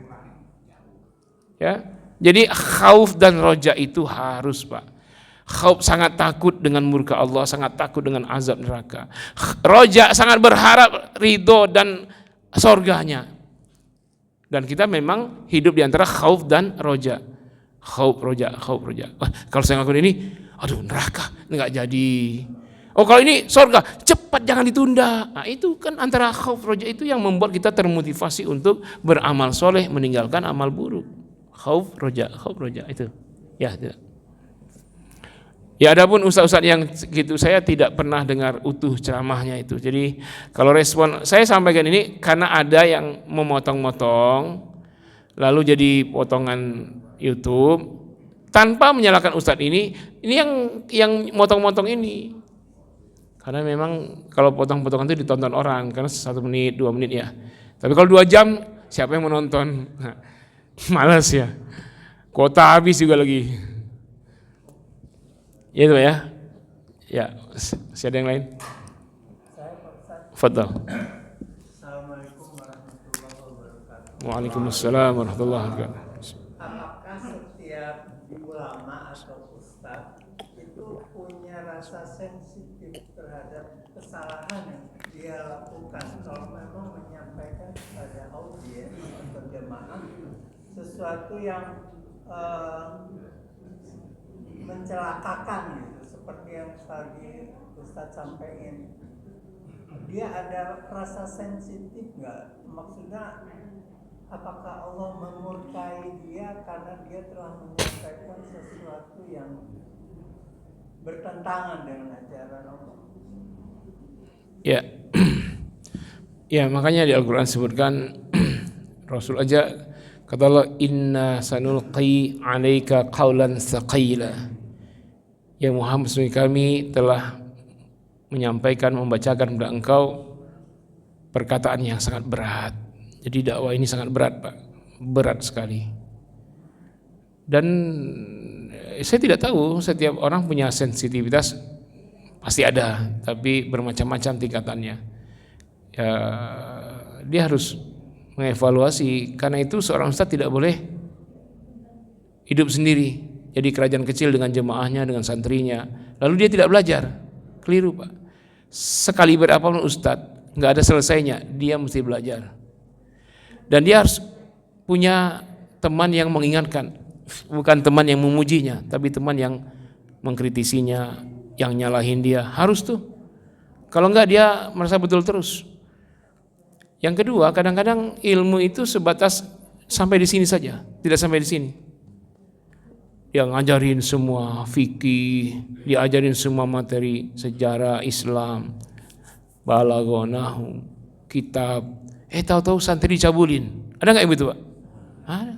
Speaker 1: Ya, jadi khauf dan roja itu harus Pak. Khauf sangat takut dengan murka Allah, sangat takut dengan azab neraka. Roja sangat berharap ridho dan sorganya. Dan kita memang hidup di antara khauf dan roja. Khauf roja. Kalau saya ngelakuin ini, aduh neraka, nggak jadi. Oh kalau ini sorga, cepat jangan ditunda. Nah itu kan antara khauf roja itu yang membuat kita termotivasi untuk beramal soleh, meninggalkan amal buruk. Khauf roja itu. Ya, tidak. Ya adapun ustaz-ustaz yang gitu saya tidak pernah dengar utuh ceramahnya itu. Jadi kalau respon saya sampaikan ini karena ada yang memotong-motong lalu jadi potongan YouTube tanpa menyalahkan ustaz ini yang motong-motong ini. Karena memang kalau potong-potongan itu ditonton orang karena 1 menit, 2 menit ya. Tapi kalau 2 jam siapa yang menonton? Nah, malas ya. Kuota habis juga lagi. Itu ya. Ya, siapa yang lain? Fadhal.
Speaker 4: Assalamualaikum warahmatullahi wabarakatuh.
Speaker 1: Waalaikumsalam warahmatullahi wabarakatuh.
Speaker 4: Apakah setiap ulama atau ustadz itu punya rasa sensitif terhadap kesalahan yang dia lakukan kalau memang menyampaikan kepada audiens atau jemaah sesuatu yang mencelakakan gitu, seperti yang tadi Ustadz sampaikan, dia ada rasa sensitif nggak? Maksudnya apakah Allah memurkai dia karena dia telah menyampaikan sesuatu yang bertentangan dengan ajaran Allah?
Speaker 1: Ya, ya makanya di Al-Quran sebutkan Rasul aja kata Allah inna sanulqi alaika qawlan thaqila. Ya Muhammad kami telah menyampaikan, membacakan kepada engkau perkataan yang sangat berat. Jadi dakwah ini sangat berat Pak, berat sekali. Dan saya tidak tahu setiap orang punya sensitivitas, pasti ada, tapi bermacam-macam tingkatannya. Ya, dia harus mengevaluasi. Karena itu seorang ustadz tidak boleh hidup sendiri, jadi kerajaan kecil dengan jemaahnya, dengan santrinya, lalu dia tidak belajar. Keliru Pak. Sekali berapapun ustadz, nggak ada selesainya, dia mesti belajar. Dan dia harus punya teman yang mengingatkan, bukan teman yang memujinya, tapi teman yang mengkritisinya, yang nyalahin dia. Harus tuh. Kalau enggak dia merasa betul terus. Yang kedua, kadang-kadang ilmu itu sebatas sampai di sini saja, tidak sampai di sini. Dia ngajarin semua fikih, diajarin semua materi sejarah Islam, balaghah, kitab. Tahu-tahu santri dicabulin. Ada nggak yang begitu, Pak? Ada.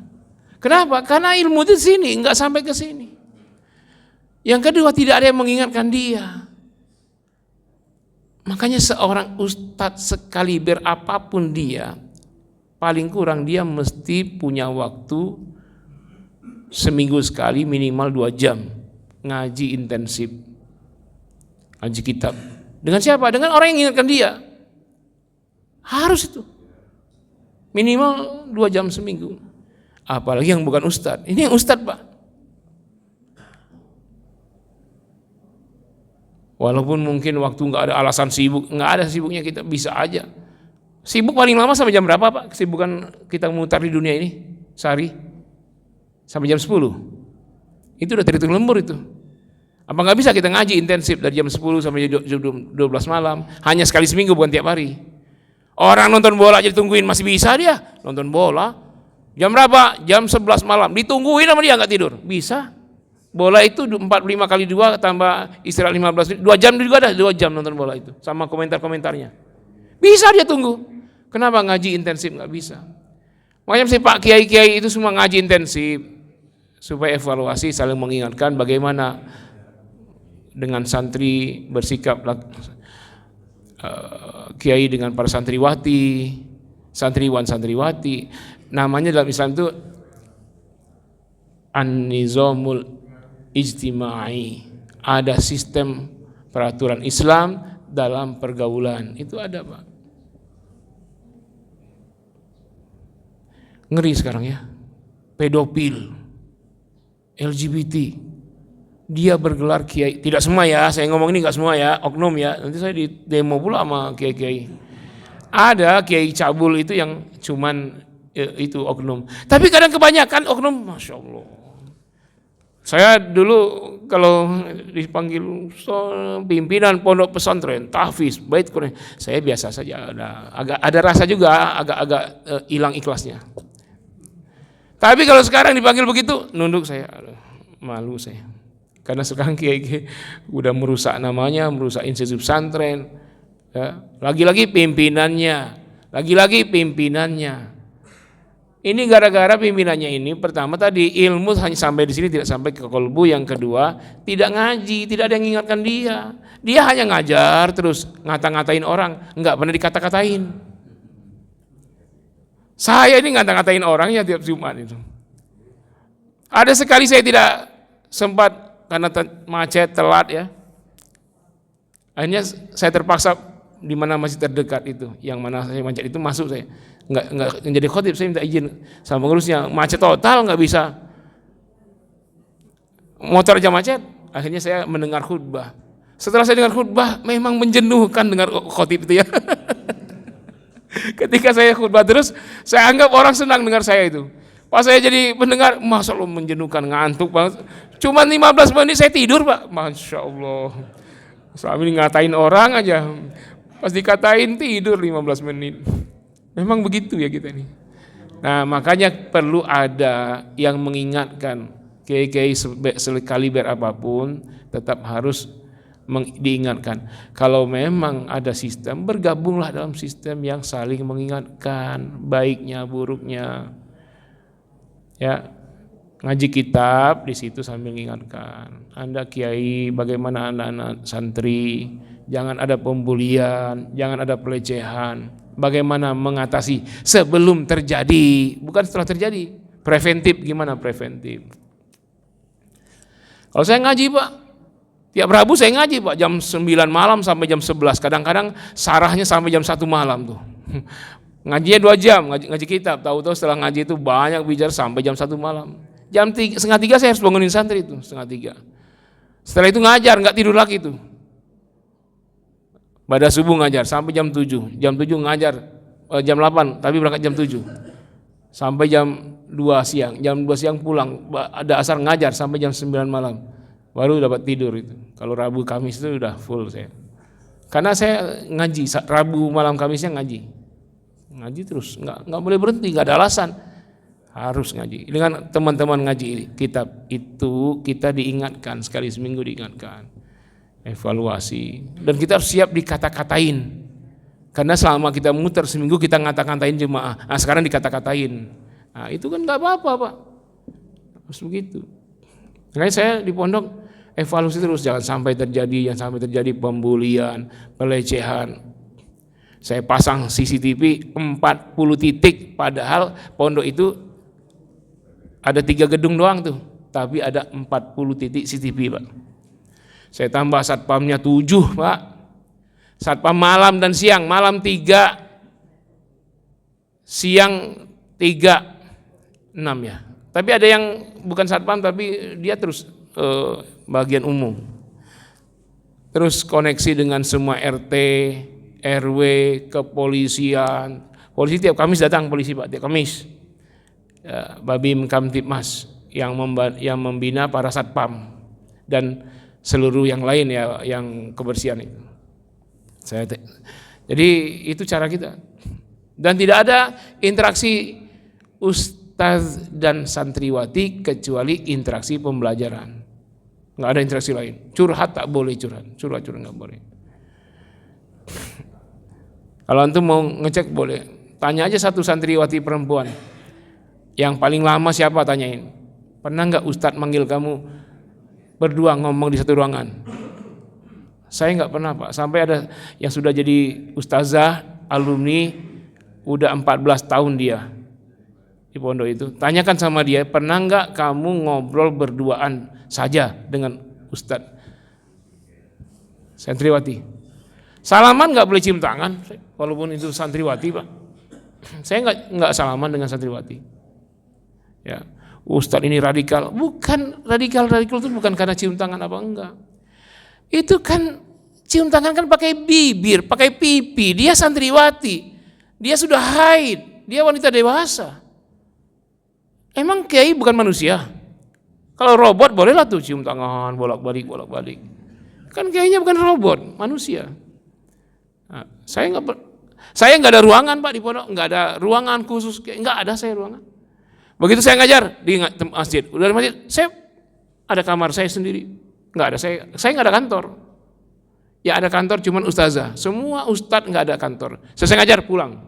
Speaker 1: Kenapa? Karena ilmu itu di sini, nggak sampai ke sini. Yang kedua, tidak ada yang mengingatkan dia. Makanya seorang ustadz sekaliber apapun dia, paling kurang dia mesti punya waktu seminggu sekali minimal 2 jam ngaji intensif, ngaji kitab. Dengan siapa? Dengan orang yang mengingatkan dia. Harus itu. Minimal 2 jam seminggu. Apalagi yang bukan ustadz. Ini yang ustadz, Pak. Walaupun mungkin waktu nggak ada alasan sibuk, nggak ada sibuknya, kita bisa aja. Sibuk paling lama sampai jam berapa, Pak? Kesibukan kita memutar di dunia ini sehari sampai jam 10. Itu udah terhitung lembur itu. Apa nggak bisa kita ngaji intensif dari jam 10 sampai jam 12 malam, hanya sekali seminggu, bukan tiap hari. Orang nonton bola aja ditungguin, masih bisa dia nonton bola. Jam berapa? Jam 11 malam, ditungguin sama dia nggak tidur. Bisa. Bola itu 45 kali 2 tambah istirahat 15 menit, 2 jam juga ada, 2 jam nonton bola itu sama komentar-komentarnya. Bisa dia tunggu. Kenapa ngaji intensif nggak bisa? Makanya si Pak Kiai-Kiai itu semua ngaji intensif supaya evaluasi, saling mengingatkan bagaimana dengan santri bersikap, kiai dengan para santriwati, santriwati. Namanya dalam Islam itu an-nizamul ijtimai. Ada sistem peraturan Islam dalam pergaulan. Itu ada, Pak. Ngeri sekarang ya. Pedofil, LGBT, dia bergelar kiai. Tidak semua ya, saya ngomong ini nggak semua ya, oknum ya. Nanti saya di demo pula sama kiai-kiai. Ada kiai cabul itu yang cuman itu oknum. Tapi kadang kebanyakan oknum, masya Allah. Saya dulu kalau dipanggil pimpinan pondok pesantren, tahfiz, bait Quran, saya biasa saja. Ada rasa juga, agak hilang ikhlasnya. Tapi kalau sekarang dipanggil begitu, nunduk saya, malu saya. Karena sekarang kiai udah merusak namanya, merusak institusi pesantren. Ya. Lagi-lagi pimpinannya. Ini gara-gara pimpinannya ini, pertama tadi ilmu hanya sampai di sini, tidak sampai ke kolbu. Yang kedua, tidak ngaji, tidak ada yang mengingatkan dia. Dia hanya ngajar terus, ngata-ngatain orang, nggak pernah dikata-katain. Saya ini ngata-ngatain orang ya tiap Jumat itu. Ada sekali saya tidak sempat karena macet, telat ya. Akhirnya saya terpaksa di mana masjid terdekat itu, yang mana saya macet itu masuk saya. Nggak jadi khotib, saya minta izin sama pengurusnya, macet total, nggak bisa, motor aja macet. Akhirnya saya mendengar khutbah. Setelah saya dengar khutbah, memang menjenuhkan dengar khotib itu ya. Ketika saya khutbah terus, saya anggap orang senang dengar saya itu. Pas saya jadi pendengar, masya Allah menjenuhkan, ngantuk banget. Cuma 15 menit saya tidur, Pak. Masya Allah. Sambil ngatain orang aja, pas dikatain tidur 15 menit. Memang begitu ya kita ini. Nah, makanya perlu ada yang mengingatkan. Kiai-kiai sekaliber apapun tetap harus diingatkan. Kalau memang ada sistem, bergabunglah dalam sistem yang saling mengingatkan baiknya, buruknya. Ya, ngaji kitab di situ sambil mengingatkan. Anda kiai, bagaimana anak-anak santri, jangan ada pembulian, jangan ada pelecehan. Bagaimana mengatasi sebelum terjadi, bukan setelah terjadi. Preventif, gimana preventif? Kalau saya ngaji, Pak, tiap Rabu saya ngaji, Pak, jam 9 malam sampai jam 11. Kadang-kadang sarahnya sampai jam 1 malam tuh. Ngajinya 2 jam, ngaji kitab. Tahu-tahu setelah ngaji itu banyak bicara sampai jam 1 malam. Jam 2:30 saya harus bangunin santri itu, 2:30. Setelah itu ngajar, nggak tidur lagi tuh. Pada subuh ngajar sampai jam 7. Jam 7 ngajar, jam 8, tapi berangkat jam 7. Sampai jam 2 siang. Jam 2 siang pulang, ada asar ngajar sampai jam 9 malam. Baru dapat tidur itu. Kalau Rabu Kamis itu udah full saya. Karena saya ngaji, Rabu malam Kamisnya ngaji. Ngaji terus, nggak boleh berhenti, nggak ada alasan. Harus ngaji. Dengan teman-teman ngaji kitab itu kita diingatkan, sekali seminggu diingatkan. Evaluasi, dan kita harus siap dikata-katain. Karena selama kita muter seminggu kita ngata-ngatain jemaah. Nah, sekarang dikata-katain. Nah, itu kan nggak apa-apa, Pak. Harus begitu. Makanya saya di pondok evaluasi terus, jangan sampai terjadi pembulian, pelecehan. Saya pasang CCTV 40 titik, padahal pondok itu ada 3 gedung doang tuh, tapi ada 40 titik CCTV, Pak. Saya tambah satpamnya 7, Pak. Satpam malam dan siang, malam 3, siang 3, 6 ya. Tapi ada yang bukan satpam tapi dia terus bagian umum. Terus koneksi dengan semua RT, RW, kepolisian. Polisi tiap Kamis datang, polisi Pak, tiap Kamis. Ya, Babim Kamtibmas yang membina para satpam dan seluruh yang lain ya, yang kebersihan itu. Jadi itu cara kita. Dan tidak ada interaksi ustaz dan santriwati kecuali interaksi pembelajaran. Nggak ada interaksi lain. Curhat tak boleh curhat nggak boleh. Kalau antum mau ngecek boleh. Tanya aja satu santriwati perempuan. Yang paling lama siapa, tanyain. Pernah nggak ustaz manggil kamu berdua ngomong di satu ruangan? Saya nggak pernah, Pak. Sampai ada yang sudah jadi ustazah, alumni, udah 14 tahun dia di pondok itu. Tanyakan sama dia, pernah nggak kamu ngobrol berduaan saja dengan ustadz santriwati? Salaman nggak boleh cium tangan, walaupun itu santriwati, Pak. Saya nggak salaman dengan santriwati. Ya, ustadz ini radikal. Bukan radikal itu bukan karena cium tangan apa enggak. Itu kan cium tangan kan pakai bibir, pakai pipi. Dia santriwati, dia sudah haid, dia wanita dewasa. Emang kiai bukan manusia? Kalau robot bolehlah tuh cium tangan bolak-balik. Kan kiainya bukan robot, manusia. Nah, saya nggak ada ruangan, Pak, di pondok, nggak ada ruangan khusus, nggak ada saya ruangan. Begitu saya ngajar di masjid, udah di masjid, saya ada kamar saya sendiri, nggak ada saya nggak ada kantor. Ya ada kantor cuman ustazah, semua ustadz nggak ada kantor. Selesai ngajar pulang,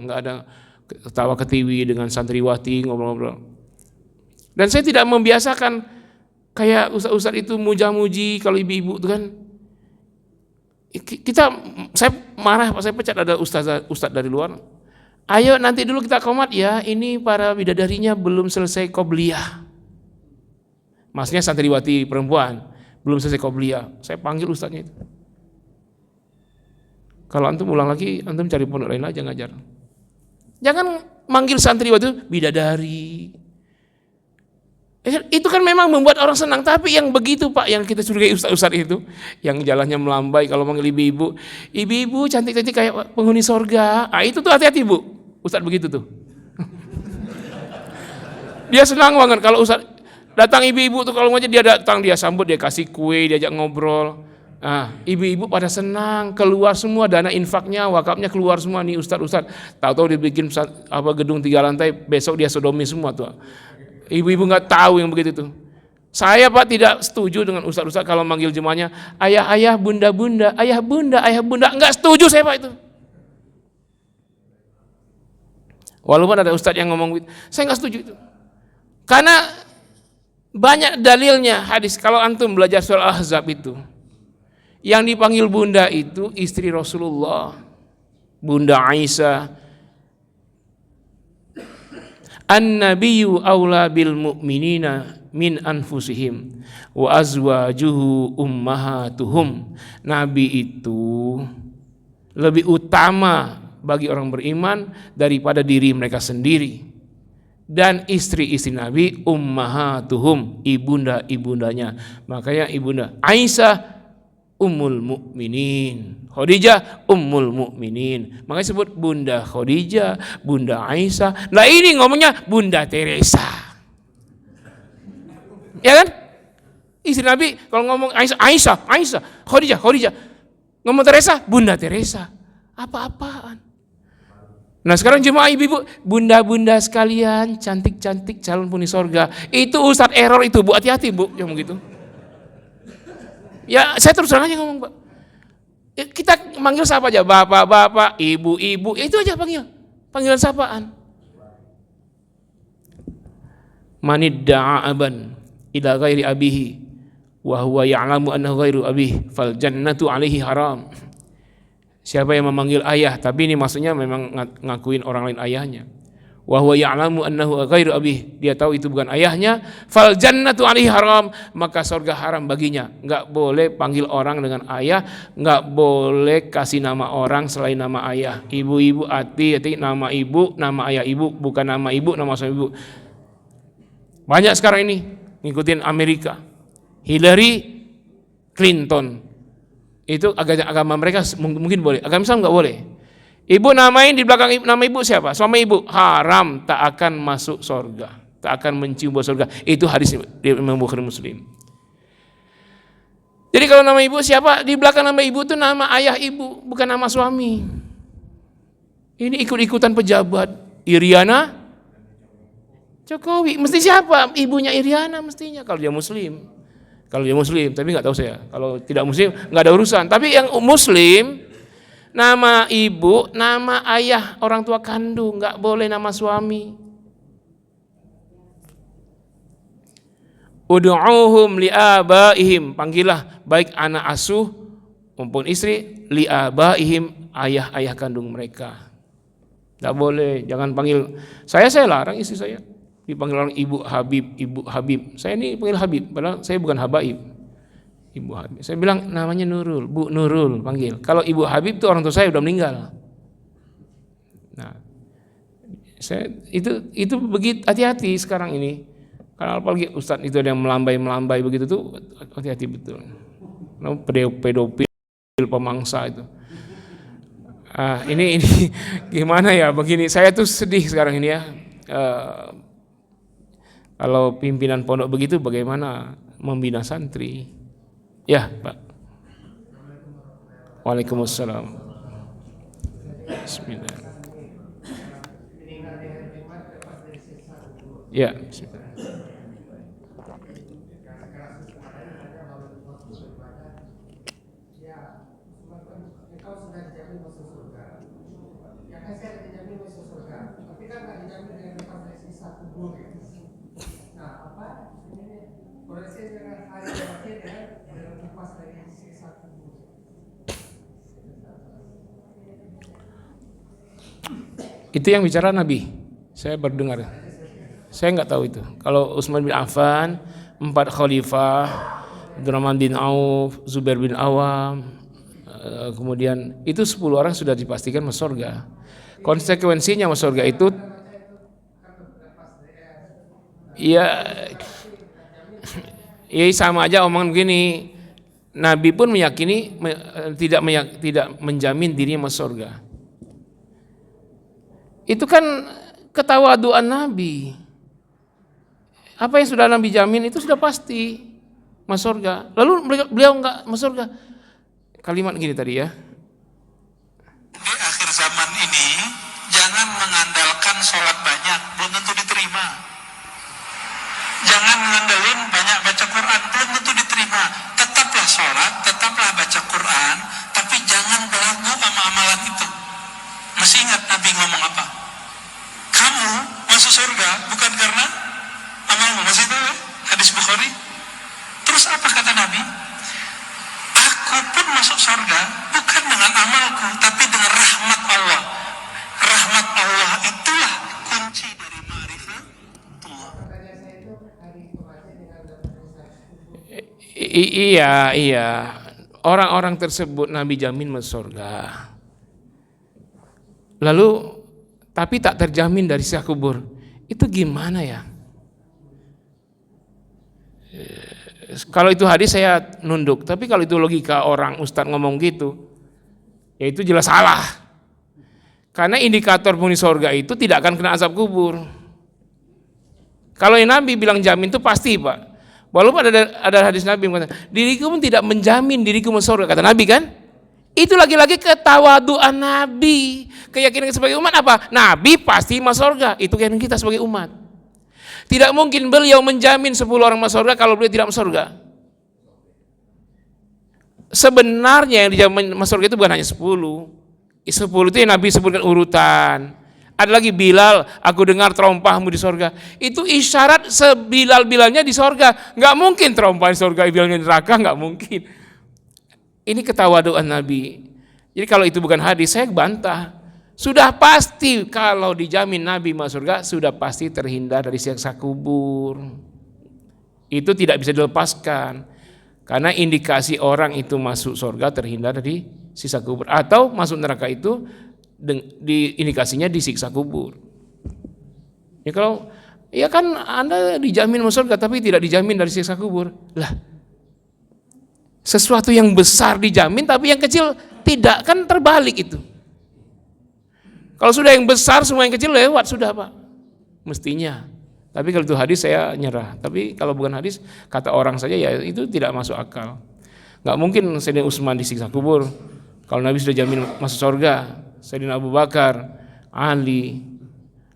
Speaker 1: nggak ada ketawa ketiwi dengan santriwati ngobrol-ngobrol. Dan saya tidak membiasakan kayak ustadz itu muja-muji kalau ibu-ibu itu kan. Saya marah, saya pecat ada ustadz dari luar. Ayo nanti dulu kita qomat ya, ini para bidadarinya belum selesai qobliyah. Maksudnya santriwati perempuan belum selesai qobliyah. Saya panggil ustadznya itu. Kalau antum ulang lagi, antum cari pondok lain aja ngajar. Jangan manggil santriwati itu bidadari. Itu kan memang membuat orang senang, tapi yang begitu, Pak, yang kita curigai ustaz-ustaz itu, yang jalannya melambai kalau manggil ibu-ibu cantik-cantik kayak penghuni sorga. Ah, itu tuh hati-hati, Bu. Ustaz begitu tuh. Dia senang banget kalau ustaz datang, ibu-ibu tuh kalau ngajak dia datang, dia sambut, dia kasih kue, diajak ngobrol. Ah, ibu-ibu pada senang, keluar semua dana infaknya, wakafnya keluar semua nih ustaz. Tahu-tahu dia bikin gedung 3 lantai, besok dia sodomi semua tuh. Ibu-ibu nggak tahu yang begitu tuh. Saya, Pak, tidak setuju dengan ustaz-ustaz kalau manggil jemaahnya ayah-ayah, bunda-bunda, ayah bunda, nggak setuju saya, Pak, itu. Walaupun ada ustaz yang ngomong gitu, saya nggak setuju itu. Karena banyak dalilnya hadis. Kalau antum belajar surah Al-Ahzab itu, yang dipanggil bunda itu istri Rasulullah, Bunda Aisyah. An-nabiyyu aula bil mu'minina min anfusihim wa azwajuhu ummahatuhum. Nabi itu lebih utama bagi orang beriman daripada diri mereka sendiri. Dan istri-istri Nabi ummahatuhum, ibunda-ibundanya. Makanya ibunda Aisyah Ummul Mukminin, Khadijah Ummul Mukminin. Makanya sebut Bunda Khadijah, Bunda Aisyah. Nah ini ngomongnya Bunda Teresa. Ya kan? Istri Nabi kalau ngomong Aisyah, Khadijah. Ngomong Teresa, Bunda Teresa. Apa-apaan? Nah sekarang jemaah ibu-ibu, bunda-bunda sekalian, cantik-cantik calon penghuni sorga. Itu ustaz error itu, Bu, hati-hati, Bu, yang begitu. Ya saya terus terang aja ngomong, Pak. Kita manggil siapa aja, bapak-bapak, ibu-ibu, itu aja panggilan sapaan. Manidda'a aban ila ghairi abihi wa huwa ya'lamu annahu ghairu abihi fal jannatu 'alaihi haram. Siapa yang memanggil ayah, tapi ini maksudnya memang ngakuin orang lain ayahnya. Wa huwa ya'lamu annahu ghairu abihi, dia tahu itu bukan ayahnya, fal jannatu 'alaihi haram, maka surga haram baginya. Enggak boleh panggil orang dengan ayah, enggak boleh kasih nama orang selain nama ayah. Ibu-ibu, hati-hati, nama ibu, nama ayah ibu, bukan nama ibu, nama suami ibu. Banyak sekarang ini ngikutin Amerika. Hillary Clinton. Itu agama mereka mungkin boleh, agama Islam enggak boleh. Ibu namain di belakang nama ibu siapa? Suami ibu, haram, tak akan masuk surga, tak akan mencium bau surga. Itu hadis Imam Bukhari Muslim. Jadi kalau nama ibu siapa? Di belakang nama ibu itu nama ayah ibu, bukan nama suami. Ini ikut-ikutan pejabat. Iriana Jokowi, mesti siapa? Ibunya Iriana mestinya kalau dia muslim. Kalau dia muslim, tapi nggak tahu saya. Kalau tidak muslim nggak ada urusan. Tapi yang muslim, nama ibu, nama ayah, orang tua kandung, nggak boleh nama suami. Ud'uuhum li'abaihim, panggillah baik anak asuh maupun istri, li'abaihim, ayah-ayah kandung mereka. Nggak boleh, jangan panggil. Saya larang istri saya dipanggil orang ibu Habib. Saya ini panggil Habib, padahal saya bukan Habaib. Ibu Habib. Saya bilang namanya Nurul, Bu Nurul panggil. Kalau Ibu Habib itu orang tua saya udah meninggal. Nah, saya itu begitu, hati-hati sekarang ini. Karena apalagi Ustadz itu ada yang melambai begitu tuh, hati-hati betul. Pedofil, pemangsa itu. Ini gimana ya begini? Saya tuh sedih sekarang ini ya. Kalau pimpinan pondok begitu, bagaimana membina santri? Ya, Pak. Waalaikumsalam. Bismillah. Ya, bismillah. Itu yang bicara Nabi. Saya berdengar. Saya nggak tahu itu. Kalau Utsman bin Affan, 4 khalifah, Abdurrahman bin Auf, Zubair bin Awam, kemudian itu 10 orang sudah dipastikan masuk surga. Konsekuensinya masuk surga itu ya sama aja omongan begini. Nabi pun meyakini tidak menjamin dirinya masuk surga. Itu kan ketawaduan Nabi. Apa yang sudah Nabi jamin itu sudah pasti masuk surga. Lalu beliau enggak masuk surga. Kalimat gini tadi ya.
Speaker 2: Di akhir zaman ini jangan mengandalkan sholat banyak, belum tentu diterima. Jangan mengandalkan banyak baca Quran, belum tentu diterima. Tetaplah sholat, tetaplah baca Quran, tapi jangan belagu sama amalan itu. Masih ingat Nabi ngomong apa? Kamu masuk surga bukan karena amalmu. Masih tahu ya? Hadis Bukhari. Terus apa kata Nabi? Aku pun masuk surga bukan dengan amalku, tapi dengan rahmat Allah. Rahmat Allah itulah kunci dari ma'rifatullah.
Speaker 1: Iya. Orang-orang tersebut Nabi jamin masuk surga. Lalu tapi tak terjamin dari siksa kubur. Itu gimana ya? Kalau itu hadis saya nunduk, tapi kalau itu logika orang ustadz ngomong gitu, ya itu jelas salah. Karena indikator penghuni surga itu tidak akan kena azab kubur. Kalau yang Nabi bilang jamin itu pasti, Pak. Walaupun ada hadis Nabi yang mengatakan, diriku pun tidak menjamin diriku masuk surga, kata Nabi kan? Itu lagi-lagi ketawaduan Nabi. Keyakinan sebagai umat apa? Nabi pasti masuk surga. Itu keyakinan kita sebagai umat. Tidak mungkin beliau menjamin 10 orang masuk surga kalau beliau tidak masuk surga. Sebenarnya yang dijamin masuk surga itu bukan hanya 10. 10 itu yang Nabi sebutkan urutan. Ada lagi Bilal, aku dengar terompahmu di sorga. Itu isyarat sebilal-bilalnya di sorga. Nggak mungkin terompah di sorga, bilalnya di neraka, nggak mungkin. Ini ketawaduan Nabi. Jadi kalau itu bukan hadis, saya bantah. Sudah pasti kalau dijamin Nabi masuk surga, sudah pasti terhindar dari siksa kubur. Itu tidak bisa dilepaskan. Karena indikasi orang itu masuk surga terhindar dari siksa kubur. Atau masuk neraka itu di indikasinya disiksa kubur. Ya kalau ya kan Anda dijamin masuk surga tapi tidak dijamin dari siksa kubur. Lah, sesuatu yang besar dijamin tapi yang kecil tidak, kan terbalik itu. Kalau sudah yang besar semua yang kecil lewat sudah Pak. Mestinya. Tapi kalau itu hadis saya nyerah. Tapi kalau bukan hadis kata orang saja ya itu tidak masuk akal. Nggak mungkin Sayyidina Utsman disiksa kubur kalau Nabi sudah jamin masuk surga. Sayyidina Abu Bakar, Ali.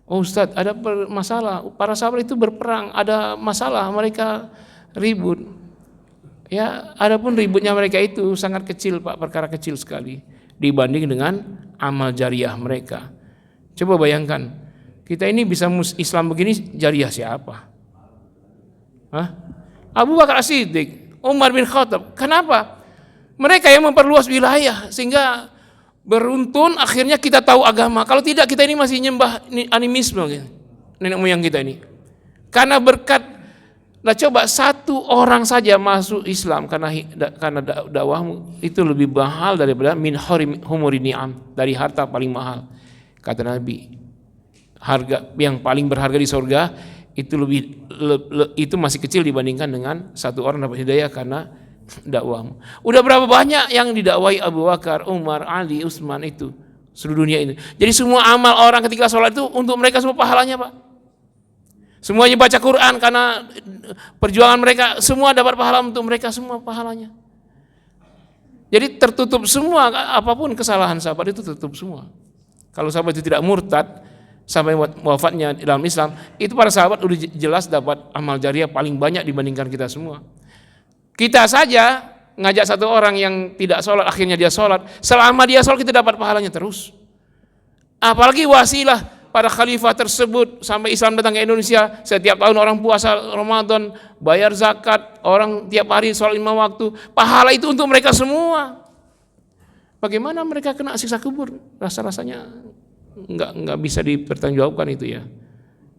Speaker 1: Oh Ustaz, ada masalah. Para sahabat itu berperang, ada masalah, mereka ribut. Ya, adapun ributnya mereka itu sangat kecil Pak, perkara kecil sekali dibanding dengan amal jariah mereka. Coba bayangkan, kita ini bisa Islam begini, jariah siapa? Hah? Abu Bakar As-Siddiq, Umar bin Khattab. Kenapa? Mereka yang memperluas wilayah sehingga beruntun akhirnya kita tahu agama. Kalau tidak kita ini masih nyembah animisme gitu. Nenek moyang kita ini. Karena berkat, nah coba satu orang saja masuk Islam karena dakwahmu itu lebih mahal daripada min humuri ni'am, dari harta paling mahal. Kata Nabi, harga yang paling berharga di surga itu itu masih kecil dibandingkan dengan satu orang dapat hidayah karena dakwahmu. Udah berapa banyak yang didakwai Abu Bakar, Umar, Ali, Utsman itu seluruh dunia ini. Jadi semua amal orang ketika sholat itu untuk mereka semua pahalanya Pak. Semuanya baca Quran karena perjuangan mereka, semua dapat pahala untuk mereka semua pahalanya. Jadi tertutup semua, apapun kesalahan sahabat itu tertutup semua. Kalau sahabat itu tidak murtad sampai wafatnya dalam Islam, itu para sahabat udah jelas dapat amal jariah paling banyak dibandingkan kita semua. Kita saja ngajak satu orang yang tidak sholat, akhirnya dia sholat. Selama dia sholat kita dapat pahalanya terus. Apalagi wasilah para khalifah tersebut sampai Islam datang ke Indonesia. Setiap tahun orang puasa Ramadan, bayar zakat, orang tiap hari sholat 5 waktu. Pahala itu untuk mereka semua. Bagaimana mereka kena siksa kubur? Rasa-rasanya nggak bisa dipertanggungjawabkan itu ya.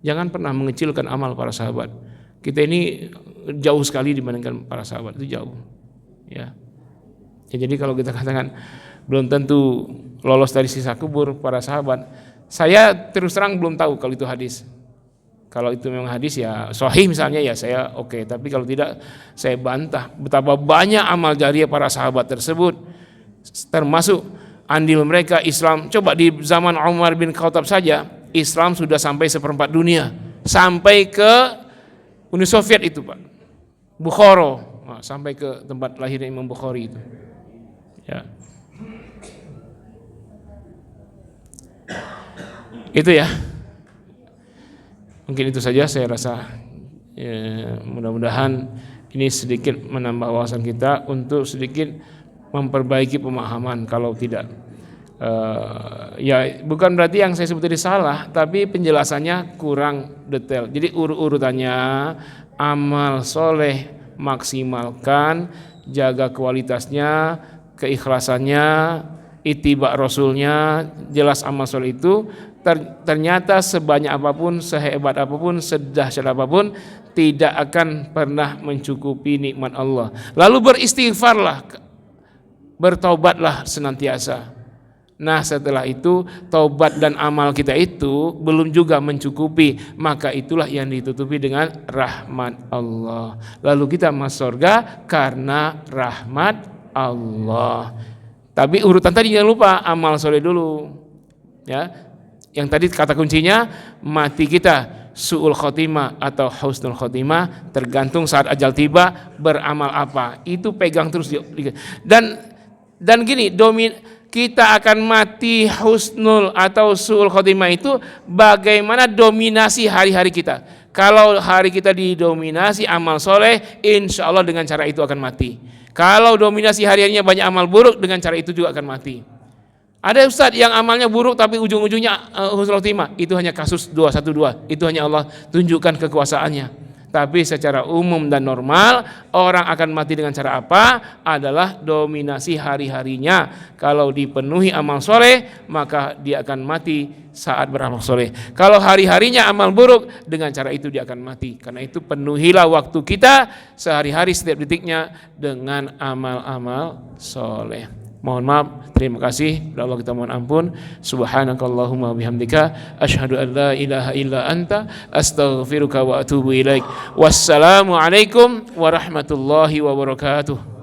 Speaker 1: Jangan pernah mengecilkan amal para sahabat. Kita ini jauh sekali dibandingkan para sahabat, itu jauh. Ya, jadi kalau kita katakan belum tentu lolos dari siksa kubur para sahabat, saya terus terang belum tahu kalau itu hadis. Kalau itu memang hadis ya sahih misalnya ya saya oke. Tapi kalau tidak saya bantah betapa banyak amal jariah para sahabat tersebut, termasuk andil mereka Islam. Coba di zaman Umar bin Khattab saja Islam sudah sampai 1/4 dunia, sampai ke Uni Soviet itu Pak, Bukhara, sampai ke tempat lahirnya Imam Bukhari itu. Ya. Itu ya. Mungkin itu saja saya rasa. Ya, mudah-mudahan ini sedikit menambah wawasan kita untuk sedikit memperbaiki pemahaman. Kalau tidak, ya bukan berarti yang saya sebut tadi salah, tapi penjelasannya kurang detail. Jadi urutannya amal soleh maksimalkan, jaga kualitasnya, keikhlasannya, ittiba rasulnya, jelas amal soleh itu ternyata sebanyak apapun, sehebat apapun, sedahsyat apapun tidak akan pernah mencukupi nikmat Allah. Lalu beristighfarlah, bertaubatlah senantiasa. Nah setelah itu taubat dan amal kita itu belum juga mencukupi, maka itulah yang ditutupi dengan rahmat Allah. Lalu kita masuk surga karena rahmat Allah. Tapi urutan tadi jangan lupa amal soleh dulu. Ya, yang tadi kata kuncinya mati kita su'ul khotimah atau husnul khotimah tergantung saat ajal tiba beramal apa. Itu pegang terus dan gini kita akan mati husnul atau su'ul khotimah itu bagaimana dominasi hari-hari kita. Kalau hari kita didominasi amal soleh, insya Allah dengan cara itu akan mati. Kalau dominasi hariannya banyak amal buruk, dengan cara itu juga akan mati. Ada ustadz yang amalnya buruk tapi ujung-ujungnya husnul khotimah. Itu hanya kasus 212. Itu hanya Allah tunjukkan kekuasaannya. Tapi secara umum dan normal, orang akan mati dengan cara apa? Adalah dominasi hari-harinya. Kalau dipenuhi amal soleh, maka dia akan mati saat beramal soleh. Kalau hari-harinya amal buruk, dengan cara itu dia akan mati. Karena itu penuhilah waktu kita sehari-hari setiap detiknya dengan amal-amal soleh. Mohon maaf, terima kasih. Allah kita mohon ampun. Subhanakallahumma bihamdika asyhadu an la ilaha illa anta astaghfiruka wa atubu ilaik. Wassalamualaikum warahmatullahi wabarakatuh.